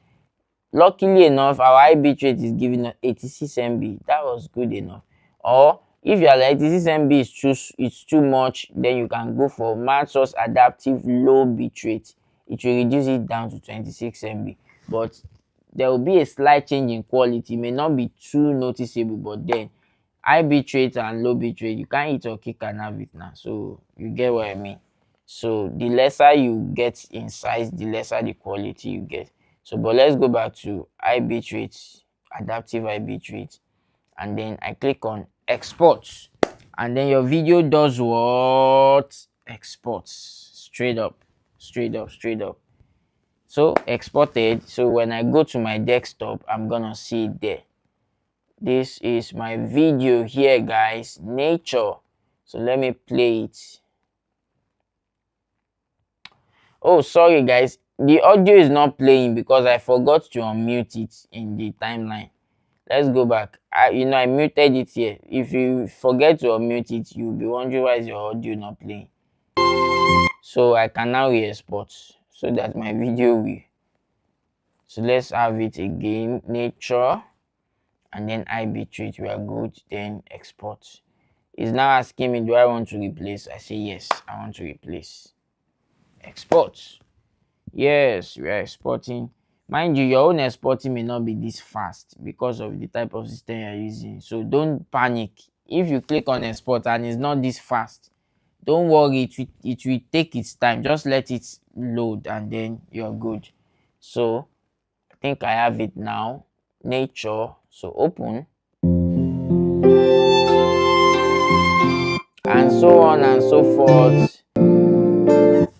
Luckily enough, our high bitrate is giving us 86 MB. That was good enough. Or if you are like 86 MB it's too much, then you can go for match source adaptive low bitrate. It will reduce it down to 26 MB. But there will be a slight change in quality. It may not be too noticeable, but then high bitrate and low bitrate, you can't eat or kick and have it now. So you get what I mean. So the lesser you get in size, the lesser the quality you get. So, but let's go back to high bitrate, adaptive high bitrate, and then I click on export, and then your video does what? Exports straight up. straight up, straight up. So exported. So when I go to my desktop, I'm gonna see it there. This is my video here, guys. Nature. So let me play it. Oh, sorry guys, the audio is not playing because I forgot to unmute it in the timeline. Let's go back. I muted it here. If you forget to unmute it, you'll be wondering why is your audio not playing. So I can now re-export so that my video will. So let's have it again. Nature, and then IB3. We are good. Then export. It's now asking me, do I want to replace? I say yes, I want to replace. Export. Yes, we are exporting. Mind you, your own exporting may not be this fast because of the type of system you're using. So don't panic. If you click on export and it's not this fast, don't worry, it will take its time. Just let it load and then you're good. So I think I have it now. Nature. So open. And so on and so forth.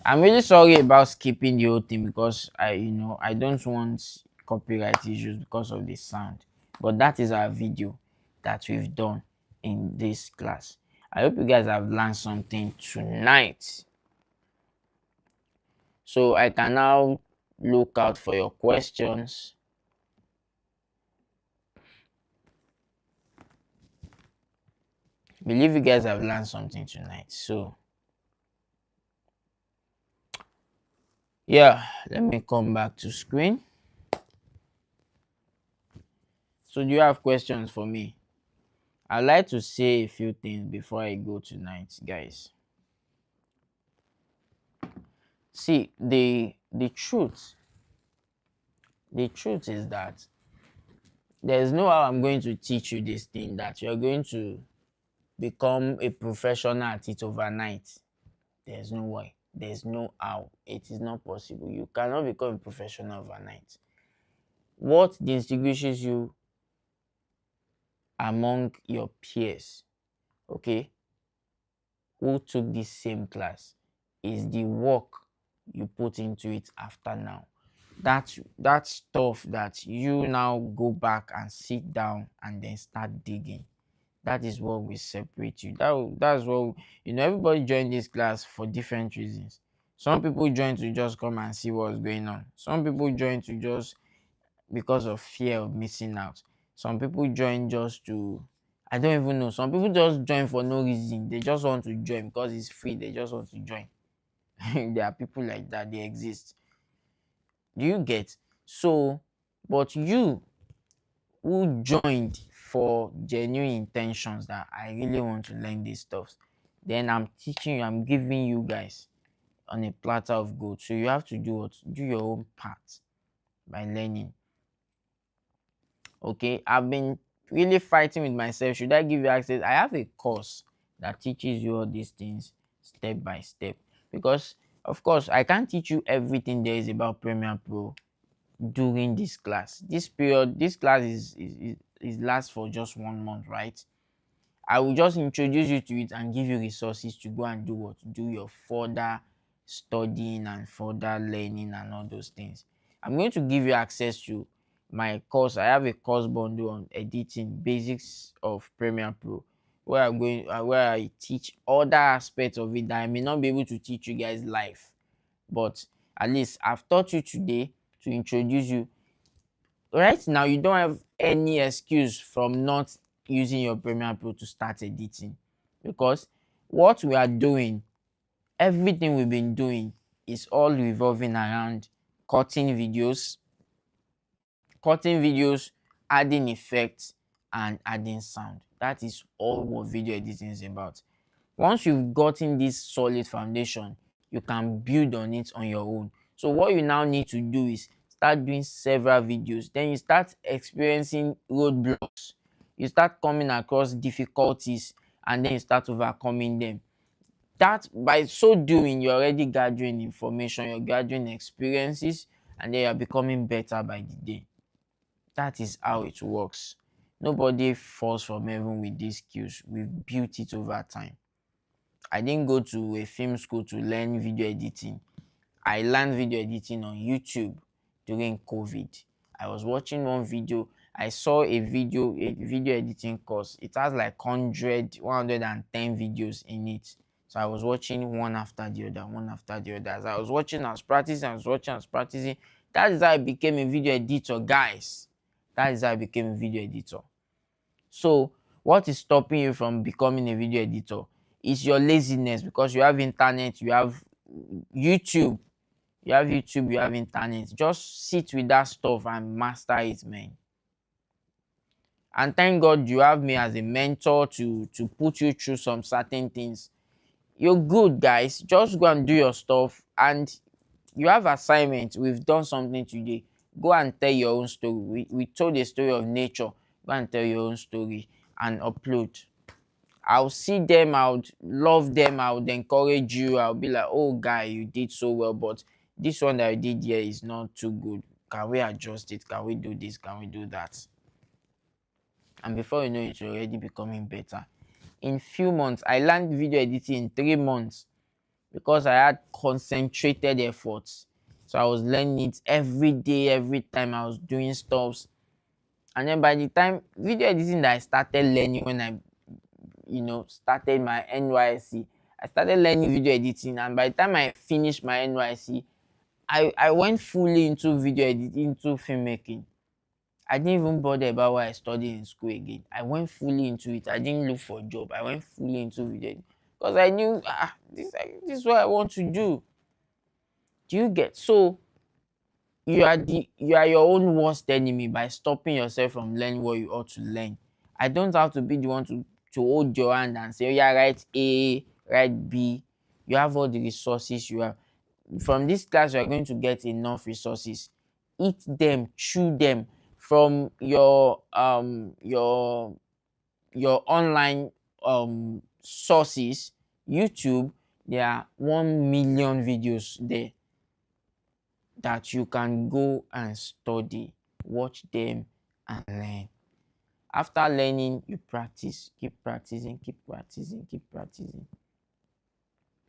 I'm really sorry about skipping the whole thing because I don't want copyright issues because of the sound. But that is our video that we've done in this class. I hope you guys have learned something tonight. So I can now look out for your questions. Believe you guys have learned something tonight. So yeah, let me come back to screen. So do you have questions for me? I'd like to say a few things before I go tonight, guys. See, the truth is that there's no how I'm going to teach you this thing that you're going to become a professional at it overnight. There's no way. There's no how. It is not possible. You cannot become a professional overnight. What distinguishes you among your peers, okay, who took this same class, is the work you put into it after now. That stuff that you now go back and sit down and then start digging. That is what will separate you. That's what everybody joined this class for different reasons. Some people join to just come and see what's going on. Some people join to just because of fear of missing out. Some people join just to, I don't even know. Some people just join for no reason. They just want to join because it's free. They just want to join. There are people like that. They exist. Do you get? So, but you who joined for genuine intentions that I really want to learn this stuff, then I'm teaching you, I'm giving you guys on a platter of gold. So you have to do what? Do your own part by learning. Okay, I've been really fighting with myself. Should I give you access? I have a course that teaches you all these things step by step. Because of course I can't teach you everything there is about Premiere Pro during this class. This class is lasts for just 1 month, right? I will just introduce you to it and give you resources to go and do what? Do your further studying and further learning and all those things. I'm going to give you access to my course. I have a course bundle on editing basics of Premiere Pro where I teach other aspects of it that I may not be able to teach you guys live. But at least I've taught you today to introduce you. Right now, you don't have any excuse from not using your Premiere Pro to start editing, because what we are doing, everything we've been doing, is all revolving around cutting videos, adding effects, and adding sound. That is all what video editing is about. Once you've gotten this solid foundation, you can build on it on your own. So what you now need to do is start doing several videos. Then you start experiencing roadblocks. You start coming across difficulties and then you start overcoming them. That by so doing, you're already gathering information, you're gathering experiences, and then you're becoming better by the day. That is how it works. Nobody falls from heaven with these skills. We've built it over time. I didn't go to a film school to learn video editing. I learned video editing on YouTube during COVID. I was watching one video. I saw a video editing course. It has like 110 videos in it. So I was watching one after the other, one after the other. As I was watching, I was practicing, I was watching, I was practicing. That is how I became a video editor, guys. That is how I became a video editor. So, what is stopping you from becoming a video editor is your laziness, because you have internet, you have YouTube, you have internet. Just sit with that stuff and master it, man. And thank God you have me as a mentor to put you through some certain things. You're good, guys. Just go and do your stuff. And you have assignment. We've done something today. Go and tell your own story. We told a story of nature. Go and tell your own story and upload. I'll see them, I would love them, I would encourage you. I'll be like, oh guy, you did so well, but this one that I did here is not too good. Can we adjust it? Can we do this? Can we do that? And before you know it, you're already becoming better. In few months, I learned video editing in 3 months because I had concentrated efforts. So I was learning it every day, every time I was doing stuff. And then by the time video editing that I started learning when I started my NYC. I started learning video editing, and by the time I finished my NYC, I went fully into video editing, into filmmaking. I didn't even bother about what I studied in school again. I went fully into it. I didn't look for a job. I went fully into video editing because I knew this is what I want to do. Do you get? So you are your own worst enemy by stopping yourself from learning what you ought to learn. I don't have to be the one to hold your hand and say, oh yeah, write A, write B. You have all the resources you have. From this class, you are going to get enough resources. Eat them, chew them from your online sources. YouTube, there are 1 million videos there that you can go and study, watch them and learn. After learning, you practice, keep practicing, keep practicing, keep practicing.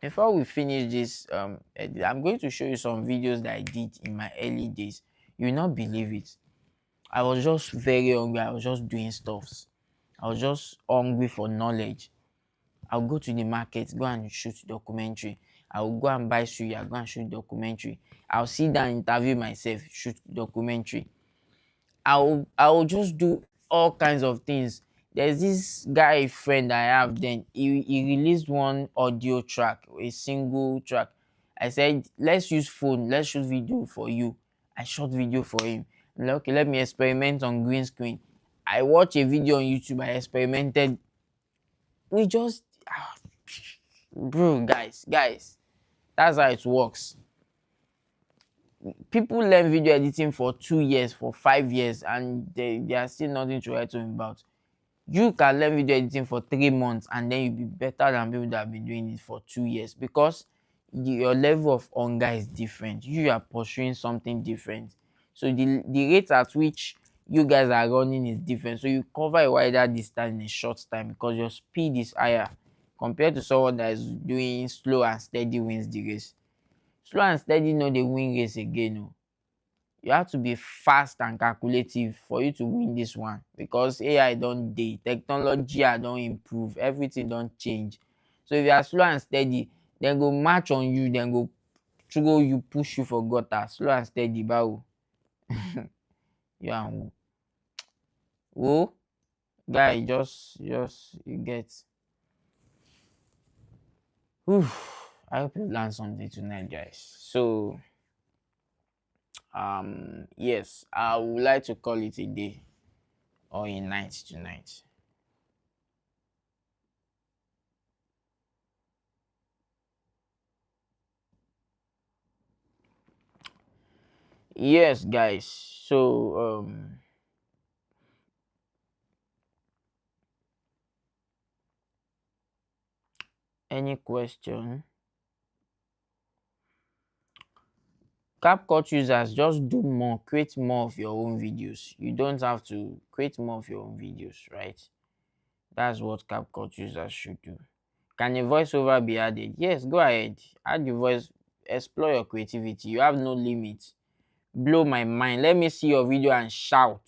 Before we finish this, I'm going to show you some videos that I did in my early days. You will not believe it. I was just very hungry. I was just doing stuffs. I was just hungry for knowledge. I'll go to the market, go and shoot documentary. I'll go and buy suya, go and shoot documentary. I'll sit down, interview myself, shoot documentary. I'll just do all kinds of things. There's this guy friend I have. Then he released one audio track, a single track. I said, let's use phone, let's shoot video for you. I shot video for him. I'm like, okay, let me experiment on green screen. I watched a video on YouTube. I experimented. We just bro, guys, that's how it works. People learn video editing for 2 years, for 5 years, and they are still nothing to write home about. You can learn video editing for 3 months, and then you'll be better than people that have been doing it for 2 years, because your level of hunger is different. You are pursuing something different. So the rate at which you guys are running is different. So you cover a wider distance in a short time because your speed is higher compared to someone that is doing slow and steady wins the race. Slow and steady no dey win race again o. You have to be fast and calculative for you to win this one, because AI don dey, technology don improve, everything don change. So if you are slow and steady, dem go march on you, dem go throw you, push you for gutter. Slow and steady báwo. You and who? Guy, just you get. Whew. I hope you learned something tonight, guys. So yes, I would like to call it a day or a night tonight. Yes, guys. So any question? CapCut users, just do more, create more of your own videos. You don't have to create more of your own videos, right? That's what CapCut users should do. Can a voiceover be added? Yes, go ahead. Add your voice. explore your creativity. You have no limit. Blow my mind. Let me see your video and shout.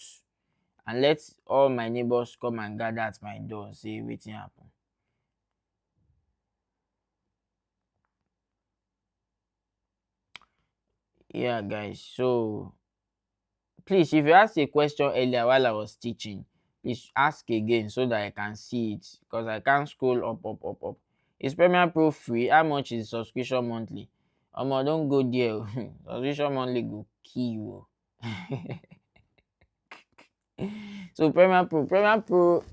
And let all my neighbors come and gather at my door, say wetin happen. Yeah, guys. So please, if you asked a question earlier while I was teaching, please ask again so that I can see it because I can't scroll up, up, up, up. Is Premiere Pro free? How much is subscription monthly? Don't go there. Subscription monthly go kill you. So Premiere Pro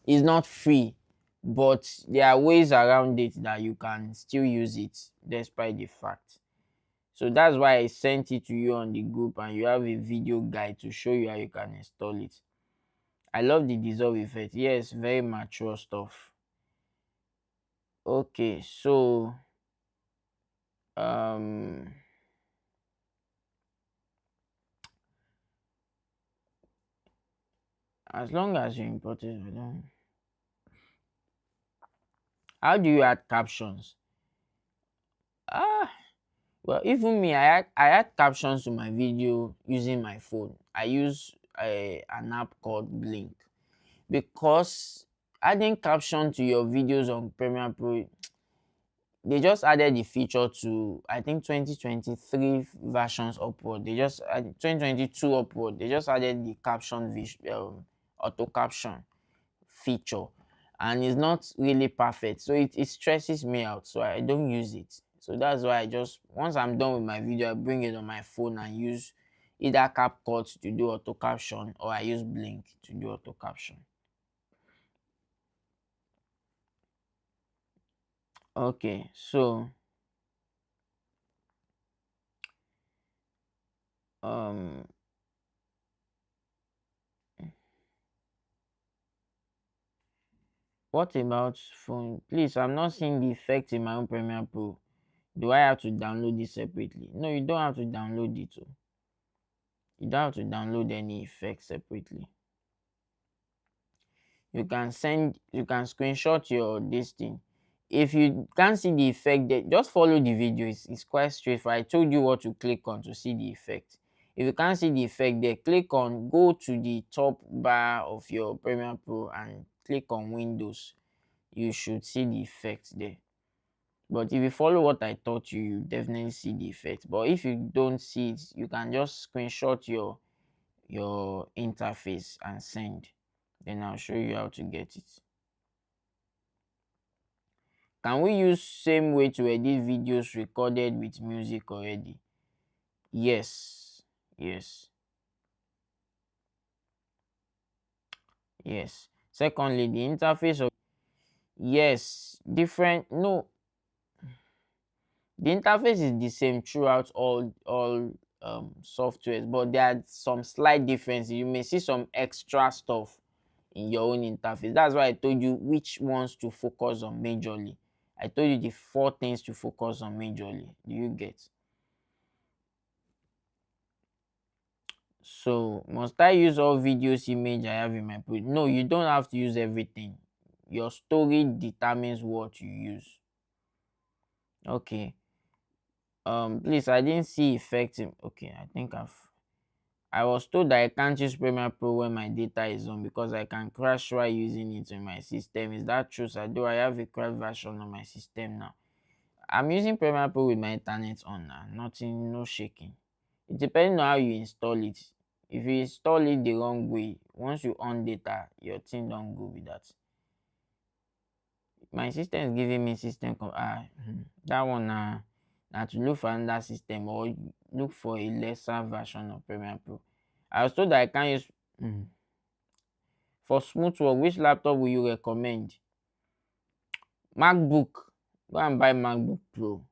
is not free, but there are ways around it that you can still use it despite the fact. So that's why I sent it to you on the group, and you have a video guide to show you how you can install it. I love the dissolve effect. Yes, very mature stuff. Okay, so um as long as you import it, I don't. How do you add captions? Ah, well, even me, I add captions to my video using my phone. I use an app called Blink because adding caption to your videos on Premiere Pro, they just added the feature to I think 2023 versions upward. They just 2022 upward. They just added the auto caption feature, and it's not really perfect. So it stresses me out. So I don't use it. So that's why I just once I'm done with my video, I bring it on my phone and use either CapCut to do auto caption or I use Blink to do auto caption. Okay, so um what about phone? Please, I'm not seeing the effect in my own Premiere Pro. Do I have to download it separately? No, you don't have to download it. Oh. You don't have to download any effect separately. You can screenshot your this thing. If you can't see the effect there, just follow the video. It's quite straightforward. I told you what to click on to see the effect. If you can't see the effect there, go to the top bar of your Premiere Pro and click on Windows. You should see the effect there. But if you follow what I taught you, you definitely see the effect. But if you don't see it, you can just screenshot your interface and send. Then I'll show you how to get it. Can we use same way to edit videos recorded with music already? Yes. Yes. Yes. Secondly, the interface of yes, different no, the interface is the same throughout all softwares, but there are some slight differences. You may see some extra stuff in your own interface. That's why I told you which ones to focus on majorly. I told you the 4 things to focus on majorly. Do you get? So must I use all videos image I have in my project? No, you don't have to use everything. Your story determines what you use. Okay. Please, I didn't see effect in, okay, I was told that I can't use Premiere Pro when my data is on because I can crash while using it in my system. Is that true, sir? Do I have a crash version on my system now? I'm using Premiere Pro with my internet on now. Nothing, no shaking. It depends on how you install it. If you install it the wrong way, once you on data, your thing don't go with that. My system is giving me that one now to look for another system or look for a lesser version of Premiere Pro. I was told that I can't use for smooth work. Which laptop will you recommend? MacBook. Go and buy MacBook Pro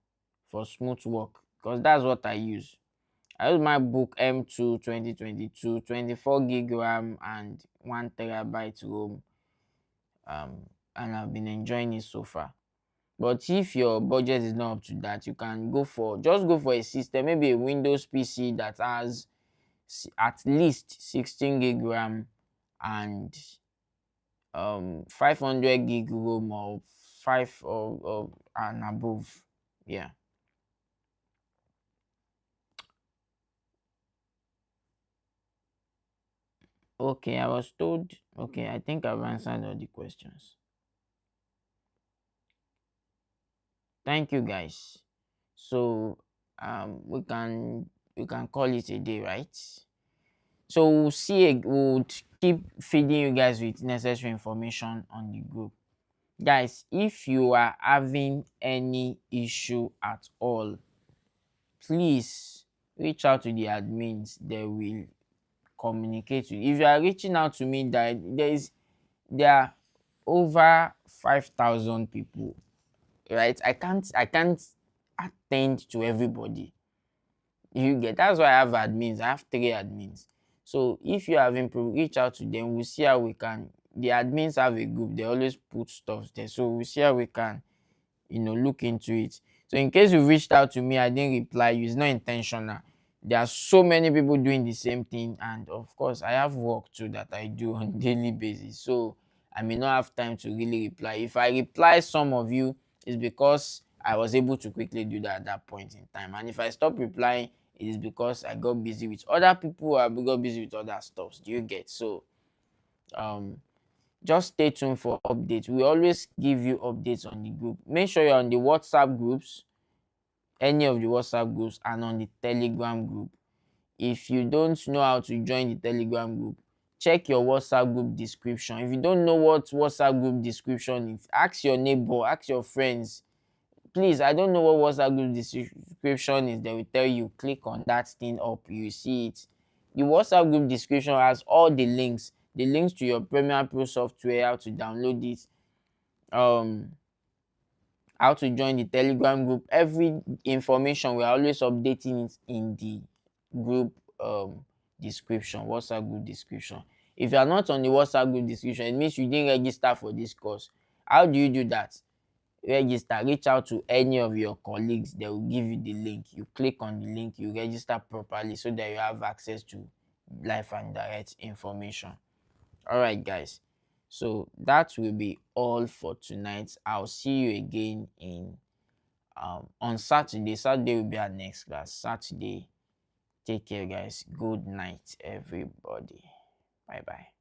for smooth work because that's what I use. I use MacBook M2 2022, 24 gig RAM and 1 terabyte ROM. And I've been enjoying it so far. But if your budget is not up to that, you can go for a system, maybe a Windows PC that has at least 16 gig RAM and 500 gig ROM or 5 or and above. Yeah. Okay, I was told. Okay, I think I've answered all the questions. Thank you, guys. So we can call it a day, right? So we'll keep feeding you guys with necessary information on the group. Guys, if you are having any issue at all, please reach out to the admins. They will communicate with you. If you are reaching out to me, that there are over 5,000 people, right? I can't attend to everybody. You get, that's why I have admins. I have three admins. So if you have improved, reach out to them. We'll see how we can. The admins have a group, they always put stuff there. So we'll see how we can, look into it. So in case you reached out to me, I didn't reply you, it's not intentional. There are so many people doing the same thing, and of course I have work too that I do on daily basis. So I may not have time to really reply. If I reply some of you, it's because I was able to quickly do that at that point in time. And if I stop replying, it is because I got busy with other people or I got busy with other stuff. Do you get? So um just stay tuned for updates. We always give you updates on the group. Make sure you're on the WhatsApp groups, any of the WhatsApp groups, and on the Telegram group. If you don't know how to join the Telegram group, check your WhatsApp group description. If you don't know what WhatsApp group description is, ask your neighbor, ask your friends. Please, I don't know what WhatsApp group description is. They will tell you, click on that thing up, you see it. The WhatsApp group description has all the links to your Premiere Pro software, how to download it, um, how to join the Telegram group. Every information we're always updating it in the group description, WhatsApp group description. If you are not on the WhatsApp group description, it means you didn't register for this course. How do you do that? Register, reach out to any of your colleagues. They will give you the link. You click on the link, you register properly so that you have access to live and direct information. All right, guys, so that will be all for tonight. I'll see you again in on Saturday will be our next class. Saturday, take care, guys. Good night, everybody. Bye bye.